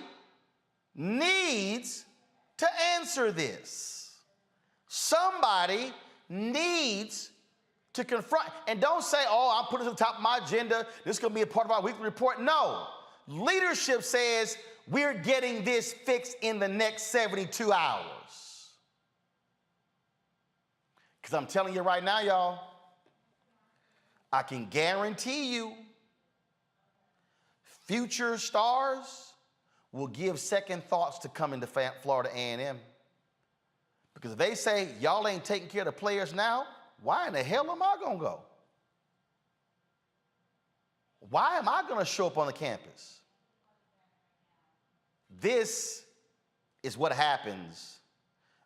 needs to answer this. Somebody needs to confront, and don't say, oh, I'm putting it to the top of my agenda. This is going to be a part of our weekly report. No. Leadership says we're getting this fixed in the next 72 hours. Because I'm telling you right now, y'all, I can guarantee you future stars will give second thoughts to coming to Florida A&M. Because if they say, y'all ain't taking care of the players now, why in the hell am I going to go? Why am I going to show up on the campus? This is what happens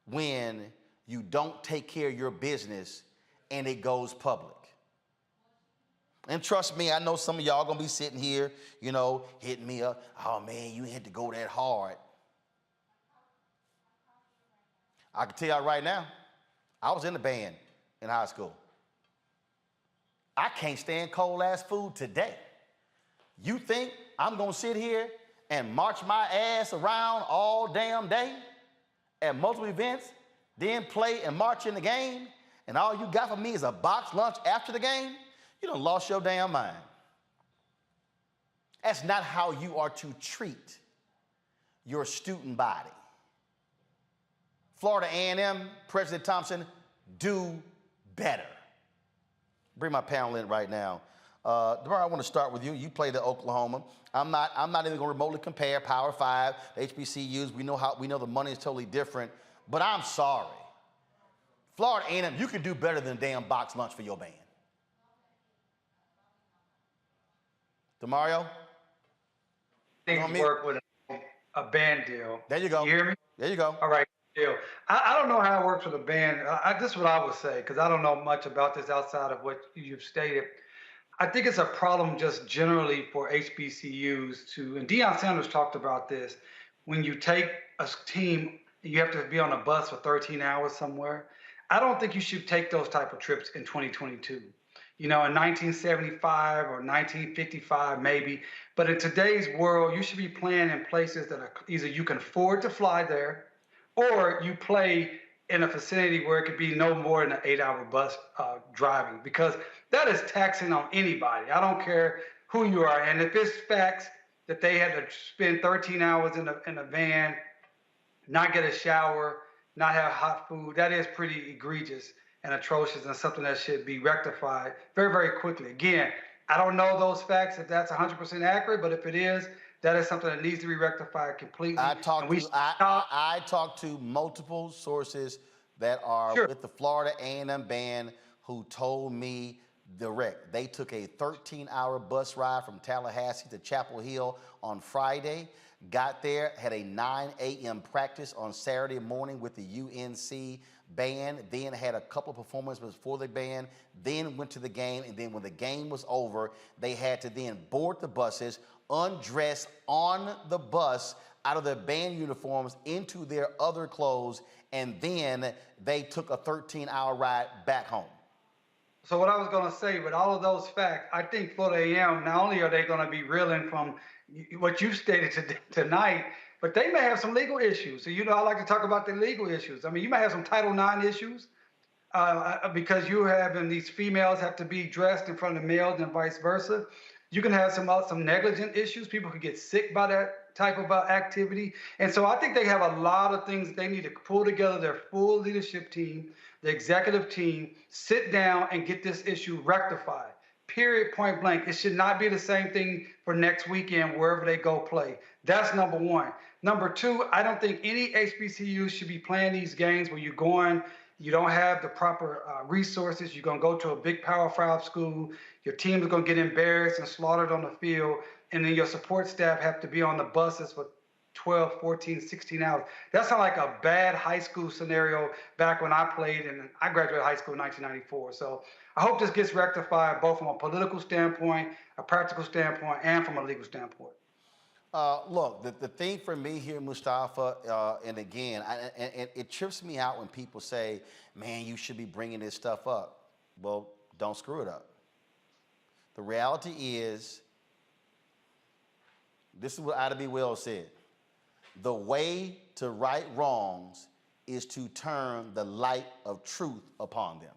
when you don't take care of your business and it goes public. And trust me, I know some of y'all gonna be sitting here, hitting me up. Oh man, you had to go that hard. I can tell y'all right now, I was in the band in high school. I can't stand cold ass food today. You think I'm gonna sit here and march my ass around all damn day at multiple events, then play and march in the game, and all you got for me is a box lunch after the game? You done lost your damn mind. That's not how you are to treat your student body. Florida A&M, President Thompson, do better. Bring my panel in right now. Deborah, I want to start with you. You played at Oklahoma. I'm not even going to remotely compare Power 5, HBCUs. We know the money is totally different, but I'm sorry. Florida A&M, you could do better than a damn box lunch for your band. DeMario? Things work with a band deal. There you go. You hear me? There you go. All right, deal. I don't know how it works with a band. This is what I would say, because I don't know much about this outside of what you've stated. I think it's a problem just generally for HBCUs to, and Deion Sanders talked about this, when you take a team, you have to be on a bus for 13 hours somewhere. I don't think you should take those type of trips in 2022. You know, in 1975 or 1955, maybe. But in today's world, you should be playing in places that are either you can afford to fly there, or you play in a vicinity where it could be no more than an 8-hour bus driving, because that is taxing on anybody. I don't care who you are. And if it's facts that they had to spend 13 hours in a van, not get a shower, not have hot food, that is pretty egregious and atrocious, and something that should be rectified very, very quickly. Again, I don't know those facts, if that's 100% accurate, but if it is, that is something that needs to be rectified completely. I talked to multiple sources that are with the Florida A&M band who told me direct. They took a 13-hour bus ride from Tallahassee to Chapel Hill on Friday, got there, had a 9 a.m. practice on Saturday morning with the UNC band, then had a couple of performances for the band, then went to the game, and then when the game was over, they had to then board the buses, undress on the bus out of their band uniforms into their other clothes, and then they took a 13-hour ride back home. So what I was going to say, with all of those facts, I think Florida A&M, not only are they going to be reeling from what you stated tonight, but they may have some legal issues. So, you know, I like to talk about the legal issues. I mean, you might have some Title IX issues because you have, and these females have to be dressed in front of males and vice versa. You can have some negligent issues. People could get sick by that type of activity. And so I think they have a lot of things they need to pull together their full leadership team, the executive team, sit down and get this issue rectified. Period, point blank. It should not be the same thing for next weekend wherever they go play. That's number one. Number two, I don't think any HBCU should be playing these games where you're going, you don't have the proper resources. You're going to go to a big Power 5 school. Your team is going to get embarrassed and slaughtered on the field. And then your support staff have to be on the buses for 12, 14, 16 hours. That sounds like a bad high school scenario back when I played, and I graduated high school in 1994. So I hope this gets rectified both from a political standpoint, a practical standpoint, and from a legal standpoint. Look, the thing for me here, Mustafa, and again, it trips me out when people say, man, you should be bringing this stuff up. Well, don't screw it up. The reality is, this is what Ida B. Wells said. The way to right wrongs is to turn the light of truth upon them.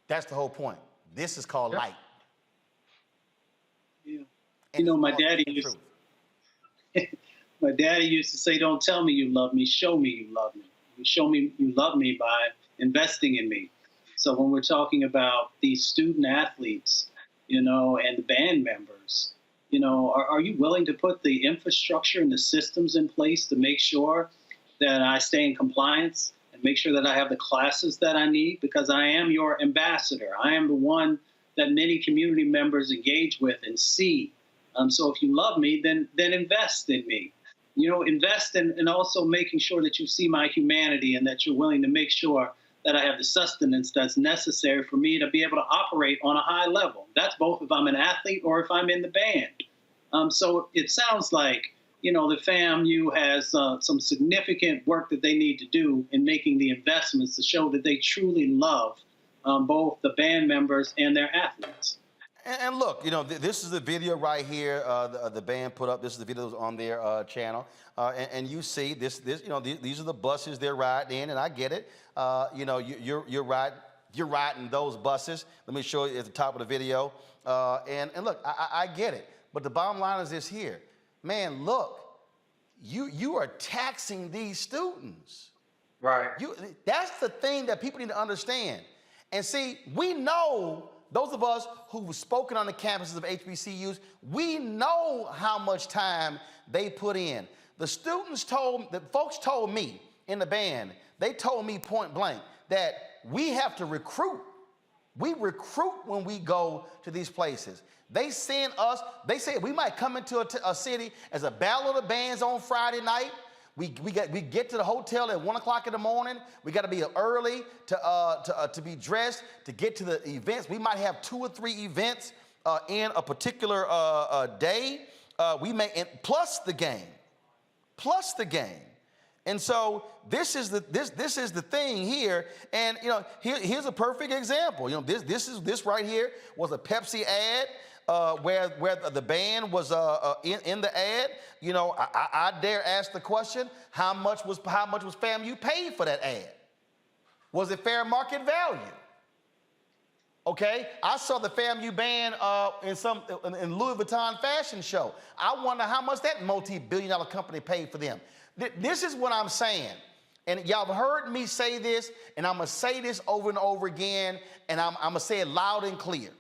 That's the whole point. This is called light. Yeah. You know, my daddy used to say, don't tell me you love me, show me you love me. You show me you love me by investing in me. So when we're talking about these student athletes, you know, and the band members, you know, are you willing to put the infrastructure and the systems in place to make sure that I stay in compliance and make sure that I have the classes that I need? Because I am your ambassador. I am the one that many community members engage with and see. So if you love me, then invest in me. You know, invest in also making sure that you see my humanity and that you're willing to make sure that I have the sustenance that's necessary for me to be able to operate on a high level. That's both if I'm an athlete or if I'm in the band. So it sounds like, you know, the FAMU has some significant work that they need to do in making the investments to show that they truly love both the band members and their athletes. And look, you know, this is the video right here. The band put up. This is the video that's on their channel, and you see this. You know, these are the buses they're riding in, and I get it. You know, you're riding those buses. Let me show you at the top of the video. And look, I get it. But the bottom line is this here, man. Look, you are taxing these students. Right. That's the thing that people need to understand. And see, we know. Those of us who've spoken on the campuses of HBCUs, we know how much time they put in. The folks told me in the band, they told me point blank that we have to recruit. We recruit when we go to these places. They send us, they say we might come into a city as a battle of the bands on Friday night. We get to the hotel at 1 o'clock in the morning. We got to be early to be dressed to get to the events. We might have 2 or 3 events in a particular day. Plus the game. And so this is the thing here. And you know, here's a perfect example. You know, this right here was a Pepsi ad. Where the band was in the ad. You know, I dare ask the question: how much was FAMU paid for that ad? Was it fair market value? Okay, I saw the FAMU band in Louis Vuitton fashion show. I wonder how much that multi-billion-dollar company paid for them. This is what I'm saying, and y'all have heard me say this, and I'm gonna say this over and over again, and I'm gonna say it loud and clear.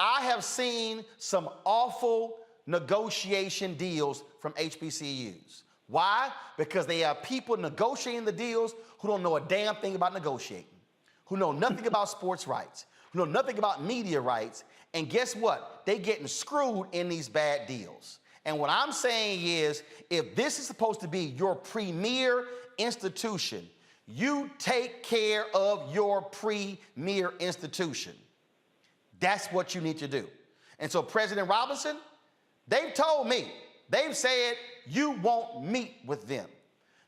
I have seen some awful negotiation deals from HBCUs. Why? Because they have people negotiating the deals who don't know a damn thing about negotiating, who know nothing about sports rights, who know nothing about media rights, and guess what? They getting screwed in these bad deals. And what I'm saying is, if this is supposed to be your premier institution, you take care of your premier institution. That's what you need to do. And so President Robinson, they've told me, they've said you won't meet with them.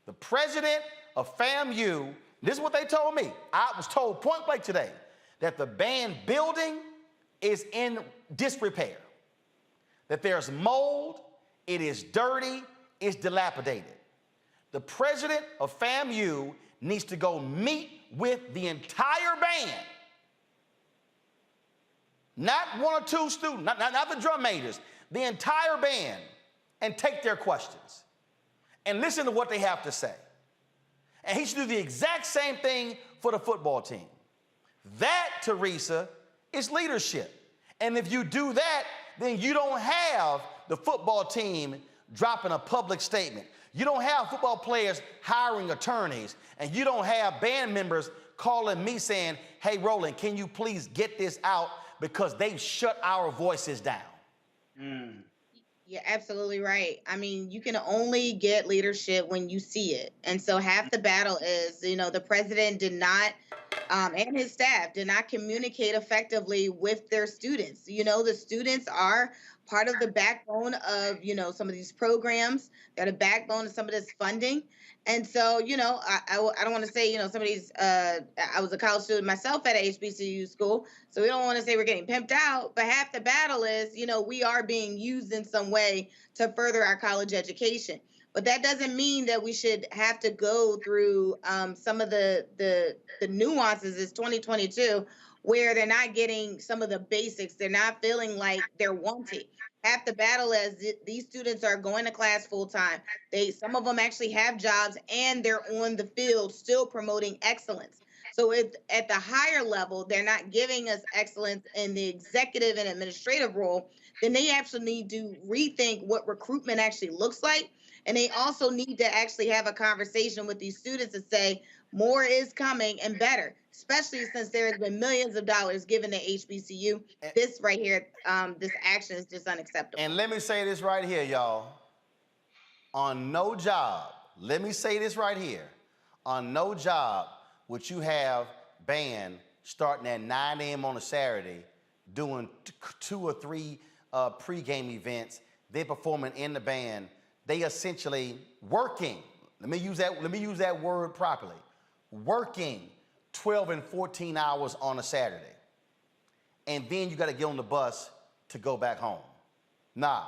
The president of FAMU, this is what they told me. I was told point blank today that the band building is in disrepair, that there's mold, it is dirty, it's dilapidated. The president of FAMU needs to go meet with the entire band. Not 1 or 2 students, not the drum majors, the entire band, and take their questions and listen to what they have to say. And he should do the exact same thing for the football team. That, Teresa, is leadership. And if you do that, then you don't have the football team dropping a public statement. You don't have football players hiring attorneys, and you don't have band members calling me saying, hey, Roland, can you please get this out? Because they've shut our voices down. You're absolutely right. I mean, you can only get leadership when you see it. And so half the battle is, you know, the president did not, and his staff did not communicate effectively with their students. You know, the students are part of the backbone of, you know, some of these programs. They're the backbone of some of this funding. And so, you know, I don't want to say, you know, some of these, I was a college student myself at a HBCU school, so we don't want to say we're getting pimped out, but half the battle is, you know, we are being used in some way to further our college education. But that doesn't mean that we should have to go through some of the nuances. It's 2022, where they're not getting some of the basics. They're not feeling like they're wanted. Half the battle is these students are going to class full time. Some of them actually have jobs and they're on the field still promoting excellence. So if at the higher level, they're not giving us excellence in the executive and administrative role, then they actually need to rethink what recruitment actually looks like. And they also need to actually have a conversation with these students and say, more is coming and better, especially since there has been millions of dollars given to HBCU. This right here, this action is just unacceptable. And let me say this right here, y'all. On no job, let me say this right here. On no job would you have band starting at 9 a.m. on a Saturday, doing 2 or 3 pregame events, they performing in the band. They essentially working. Let me use that word properly. Working 12 and 14 hours on a Saturday. and then you got to get on the bus to go back home. Nah.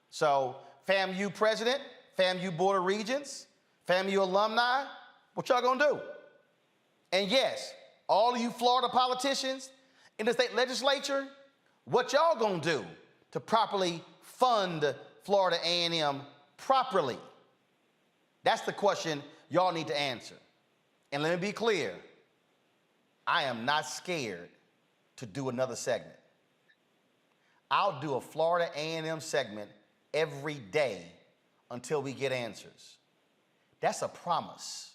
So FAMU president, FAMU board of regents, FAMU alumni, what y'all gonna do? And yes, all of you Florida politicians in the state legislature, what y'all gonna do to properly fund Florida A&M properly? That's the question y'all need to answer. And let me be clear, I am not scared to do another segment. I'll do a Florida A&M segment every day until we get answers. That's a promise.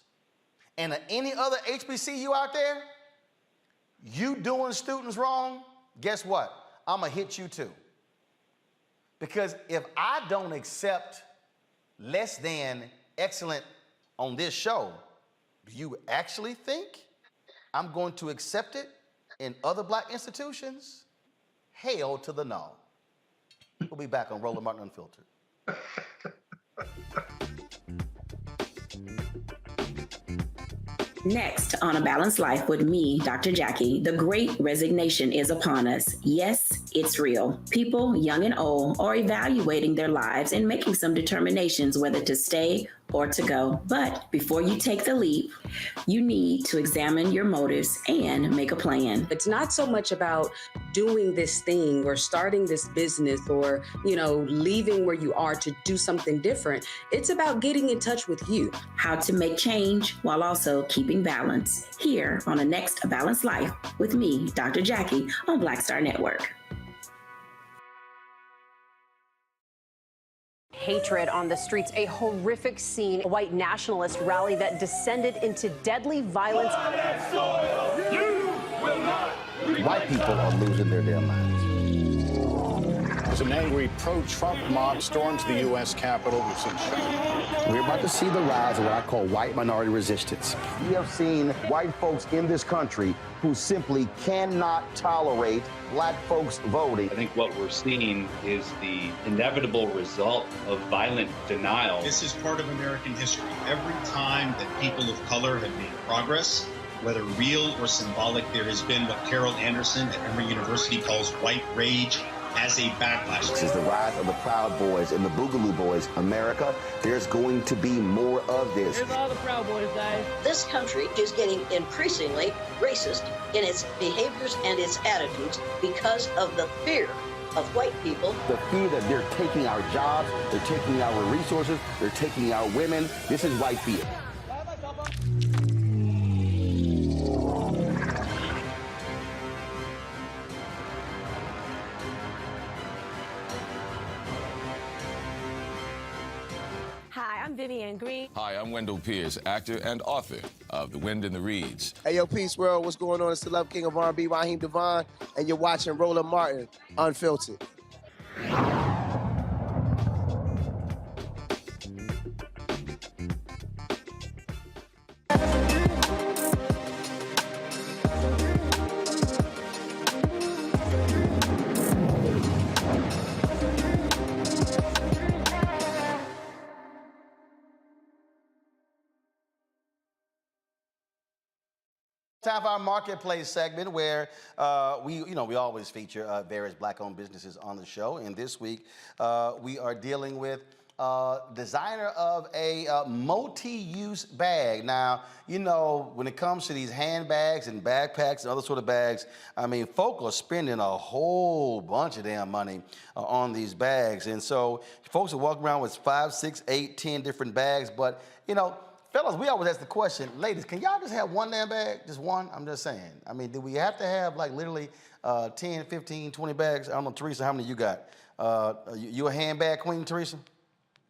And any other HBCU out there, you doing students wrong, guess what? I'm gonna hit you too. Because if I don't accept less than excellent on this show, do you actually think I'm going to accept it in other black institutions? Hail to the no. We'll be back on Roland Martin Unfiltered. Next on A Balanced Life with me, Dr. Jackie, the great resignation is upon us. Yes, it's real. People, young and old, are evaluating their lives and making some determinations whether to stay or to go. But before you take the leap, you need to examine your motives and make a plan. It's not so much about doing this thing or starting this business or, leaving where you are to do something different. It's about getting in touch with you. How to make change while also keeping balance. Here on the next A Balanced Life with me, Dr. Jackie, on Black Star Network. Hatred on the streets, a horrific scene, a white nationalist rally that descended into deadly violence. White people are losing their damn minds. As an angry pro-Trump mob storms the U.S. Capitol, we've seen shooting. We're about to see the rise of what I call white minority resistance. We have seen white folks in this country who simply cannot tolerate black folks voting. I think what we're seeing is the inevitable result of violent denial. This is part of American history. Every time that people of color have made progress, whether real or symbolic, there has been what Carol Anderson at Emory University calls white rage as a backlash. This is the rise of the Proud Boys and the Boogaloo Boys. America, there's going to be more of this. Here's all the Proud Boys, guys. This country is getting increasingly racist in its behaviors and its attitudes because of the fear of white people. The fear that they're taking our jobs, they're taking our resources, they're taking our women. This is white fear. Hi, I'm Vivian Green. Hi, I'm Wendell Pierce, actor and author of The Wind in the Reeds. Hey, yo, Peace World, what's going on? It's the Love King of R&B, Raheem Devon, and you're watching Roland Martin Unfiltered. Time for our marketplace segment where we always feature various black-owned businesses on the show. And this week we are dealing with designer of a multi-use bag. Now, when it comes to these handbags and backpacks and other sort of bags, I mean, folk are spending a whole bunch of damn money on these bags. And so folks are walking around with 5, 6, 8, 10 different bags. But, fellas, we always ask the question, ladies, can y'all just have one damn bag? Just one? I'm just saying. I mean, do we have to have like literally 10, 15, 20 bags? I don't know, Teresa, how many you got? You a handbag queen, Teresa?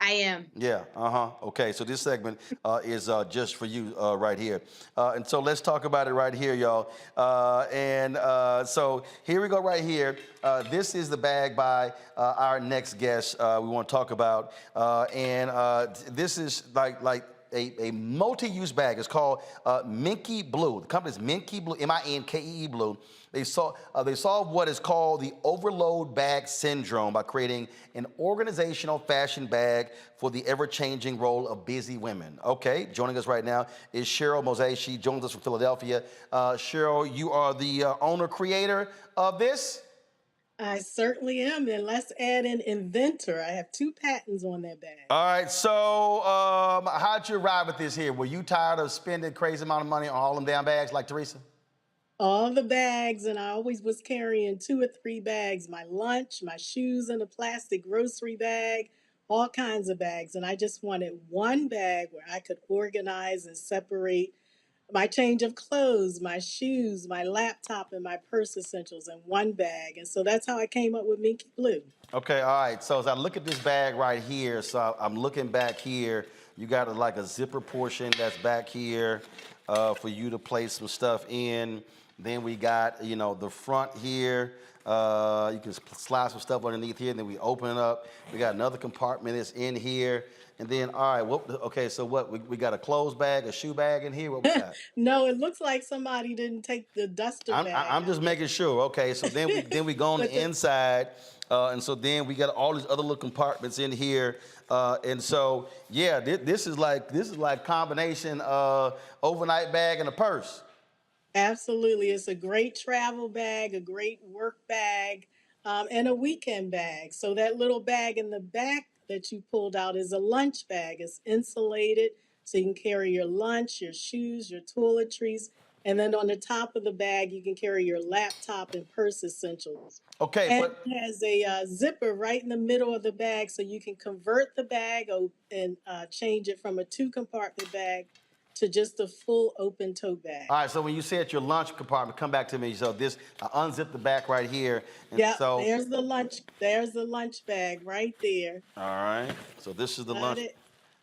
I am. Yeah, okay, so this segment is just for you right here. And so let's talk about it right here, y'all. So here we go right here. This is the bag by our next guest we want to talk about. This is like a multi-use bag. It's called Minky Blue. The company's Minky Blue, M-I-N-K-E-E Blue. They solve what is called the overload bag syndrome by creating an organizational fashion bag for the ever-changing role of busy women. Okay, joining us right now is Cheryl Mose. She joins us from Philadelphia. Cheryl, you are the owner-creator of this? I certainly am. And let's add in inventor. I have 2 patents on that bag. All right, so how'd you arrive at this here? Were you tired of spending crazy amount of money on all them damn bags like Teresa? All the bags, and I always was carrying 2 or 3 bags, my lunch, my shoes in a plastic grocery bag, all kinds of bags. And I just wanted one bag where I could organize and separate my change of clothes, my shoes, my laptop, and my purse essentials in one bag. And so that's how I came up with Minky Blue. Okay, all right. So as I look at this bag right here, so I'm looking back here. You got like a zipper portion that's back here for you to place some stuff in. Then we got, you know, the front here. You can slide some stuff underneath here, and then we open it up. We got another compartment that's in here. And then, all right, okay, so what? We got a clothes bag, a shoe bag in here? What we got? No, it looks like somebody didn't take the duster bag. I'm just making sure. Okay, so then we go on the inside, and so then we got all these other little compartments in here, and so yeah, this is like combination overnight bag and a purse. Absolutely. It's a great travel bag, a great work bag, and a weekend bag. So that little bag in the back that you pulled out is a lunch bag. It's insulated, so you can carry your lunch, your shoes, your toiletries. And then on the top of the bag, you can carry your laptop and purse essentials. Okay, And but it has a zipper right in the middle of the bag, so you can convert the bag and change it from a 2-compartment bag to just a full open tote bag. all right, so when you said your lunch compartment, come back to me. So this, I unzip the back right here, and Yeah, so there's the lunch bag right there. all right, so this is the Got lunch. it.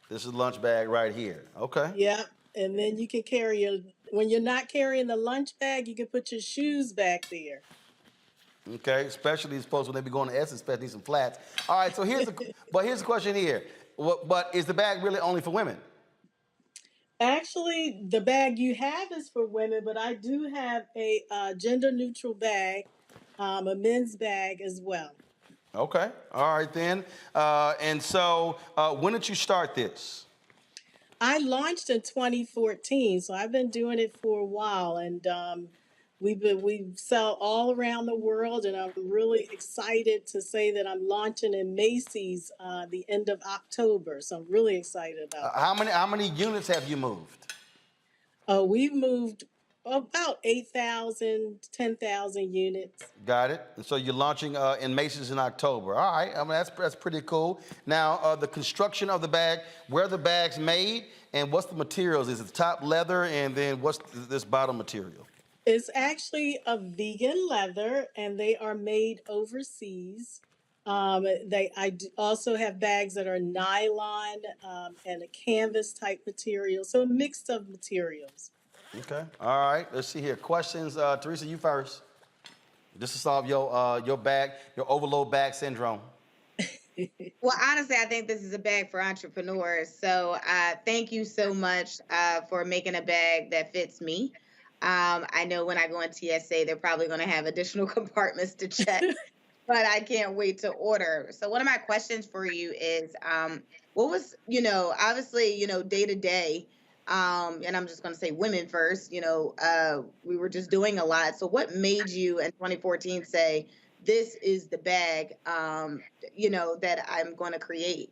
This is the lunch bag right here. Okay. Yep. And then you can carry when you're not carrying the lunch bag, you can put your shoes back there. Okay, especially these folks when they be going to Essence, especially some flats. All right, so here's the question here. But is the bag really only for women? Actually, the bag you have is for women, but I do have a gender-neutral bag, a men's bag as well. Okay, all right then. And so when did you start this? I launched in 2014, so I've been doing it for a while, and we sell all around the world, and I'm really excited to say that I'm launching in Macy's the end of October. So I'm really excited about it. How many units have you moved? We've moved about 8,000, 10,000 units. Got it. And so you're launching in Macy's in October. All right, I mean that's pretty cool. Now the construction of the bag, where are the bags made, and what's the materials? Is it the top leather, and then what's this bottom material? It's actually a vegan leather, and they are made overseas. I also have bags that are nylon and a canvas type material, so a mix of materials. Okay. All right. Let's see here. Questions, Teresa, you first. Just to solve your overload bag syndrome. Well, honestly, I think this is a bag for entrepreneurs. So thank you so much for making a bag that fits me. I know when I go on TSA, they're probably going to have additional compartments to check, but I can't wait to order. So one of my questions for you is, what was, obviously, day to day, and I'm just going to say women first, we were just doing a lot. So what made you in 2014 say, this is the bag, that I'm going to create?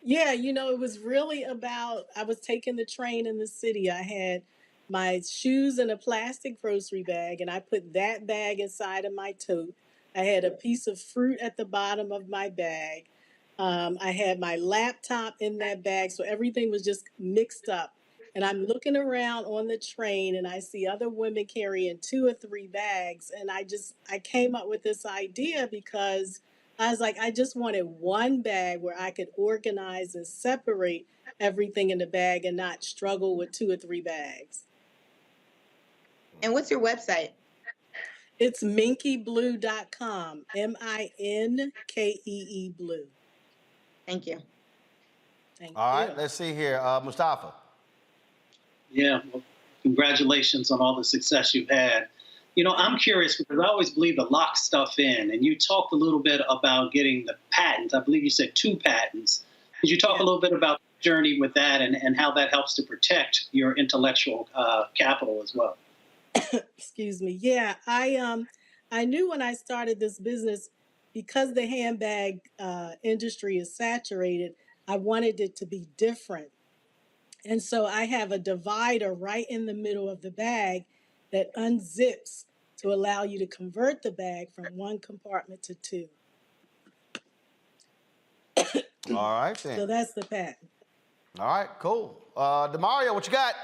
Yeah, it was really about, I was taking the train in the city. I had my shoes in a plastic grocery bag, and I put that bag inside of my tote. I had a piece of fruit at the bottom of my bag. I had my laptop in that bag, so everything was just mixed up. And I'm looking around on the train, and I see other women carrying 2 or 3 bags, and I came up with this idea because I was like, I just wanted one bag where I could organize and separate everything in the bag and not struggle with 2 or 3 bags. And what's your website? It's minkyblue.com, MINKEE Blue. Thank you. Thank All you. right, let's see here. Mustafa. Yeah, well, congratulations on all the success you've had. I'm curious because I always believe to lock stuff in, and you talked a little bit about getting the patents. I believe you said 2 patents. Could you talk a little bit about the journey with that and how that helps to protect your intellectual capital as well? Excuse me. Yeah, I I knew when I started this business, because the handbag industry is saturated, I wanted it to be different. And so I have a divider right in the middle of the bag that unzips to allow you to convert the bag from one compartment to two. All right, then. So that's the patent. All right, cool. DeMario, what you got?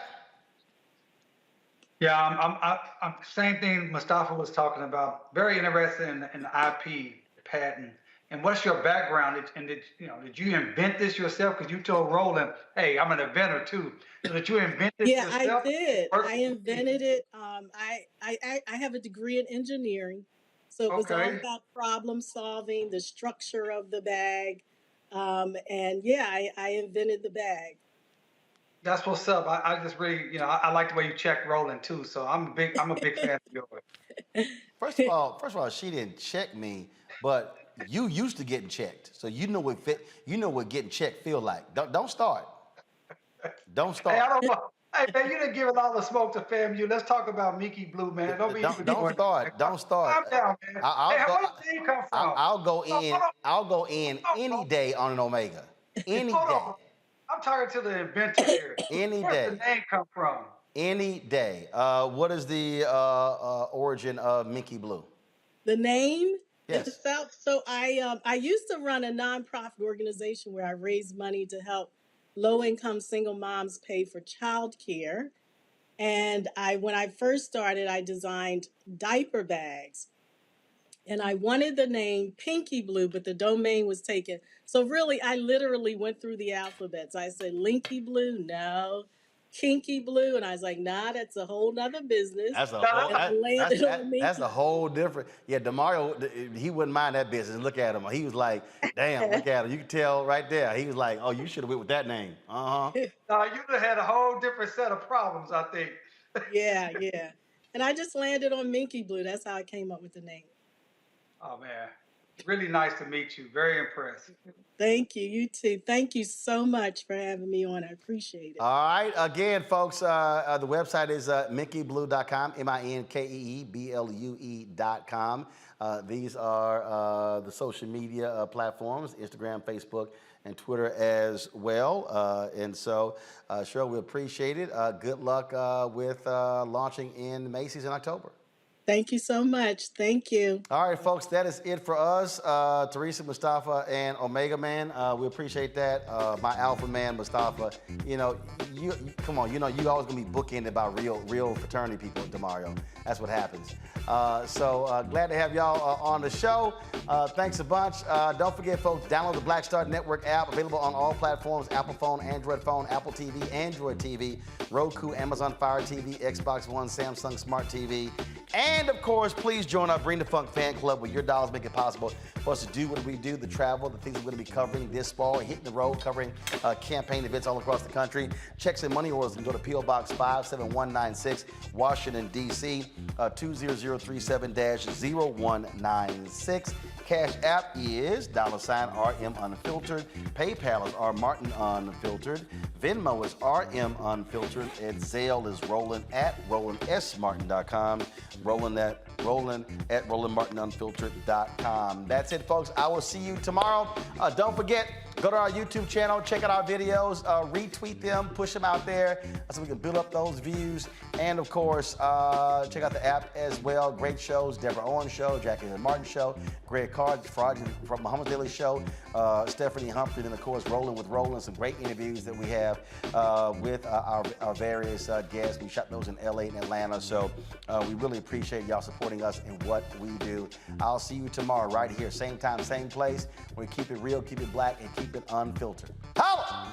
Yeah, I'm same thing Mustafa was talking about. Very interested in the IP patent. And what's your background? And did you invent this yourself? Because you told Roland, "Hey, I'm an inventor too." So did you invent this yourself? Yeah, I did. I invented it. I have a degree in engineering, so it was all about problem solving, the structure of the bag, and yeah, I invented the bag. That's what's up. I just really, I like the way you check Roland too. So I'm a big fan of yours. First of all, she didn't check me, but you used to getting checked, so you know what getting checked feel like. Don't start. Don't start. Hey, I don't know. Hey man, you didn't give it all the smoke to FAMU. Let's talk about Mickey Blue, man. Don't start. Don't start. Calm down, man. Where did the name come from? I'll go in any day on an Omega. Any day. I'm talking to the inventor here. Any Where's day. the name come from? Any day. What is the origin of Mickey Blue? The name? Yes. So I used to run a nonprofit organization where I raised money to help low-income single moms pay for childcare. And when I first started, I designed diaper bags. And I wanted the name Pinky Blue, but the domain was taken. So really, I literally went through the alphabets. I said, Linky Blue, no. Kinky Blue, and I was like, nah, that's a whole nother business. That's a whole different. Yeah, DeMario, he wouldn't mind that business. Look at him. He was like, damn, look at him. You can tell right there. He was like, oh, you should have went with that name. No, you'd have had a whole different set of problems, I think. Yeah. And I just landed on Minky Blue. That's how I came up with the name. Oh, man. Really nice to meet you. Very impressed. Thank you. You too. Thank you so much for having me on. I appreciate it. All right. Again, folks, the website is minkeeblue.com, MINKEEBLUE.com. These are the social media platforms, Instagram, Facebook, and Twitter as well. And so, Cheryl, we appreciate it. Good luck with launching in Macy's in October. Thank you so much. Thank you. All right, folks, that is it for us. Teresa, Mustafa, and Omega Man, we appreciate that. My alpha man, Mustafa, you come on, you always gonna be bookended by real fraternity people, DeMario. That's what happens. So glad to have y'all on the show. Thanks a bunch. Don't forget, folks, download the Black Star Network app, available on all platforms: Apple phone, Android phone, Apple TV, Android TV, Roku, Amazon Fire TV, Xbox One, Samsung Smart TV. And of course, please join our Bring the Funk fan club, where your dollars make it possible for us to do what we do, the travel, the things we're going to be covering this fall, hitting the road, covering campaign events all across the country. Checks and money orders can go to P.O. Box 57196, Washington, D.C., 20037-0196. Cash App is $RM Unfiltered. PayPal is R Martin Unfiltered. Venmo is RM Unfiltered. And Zelle is Roland at RolandSMartin.com. Roland at RolandMartinUnfiltered.com. That's it, folks. I will see you tomorrow. Don't forget, go to our YouTube channel, check out our videos, retweet them, push them out there so we can build up those views. And of course, check out the app as well. Great shows: Deborah Owens Show, Jackie and Martin Show, Greg Carr from Muhammad Daily Show, Stephanie Humphrey, and of course, Rolling with Roland. Some great interviews that we have with our various guests. We shot those in LA and Atlanta, so we really appreciate y'all supporting us in what we do. I'll see you tomorrow right here, same time, same place. We keep it real, keep it black, and keep it unfiltered. Holla!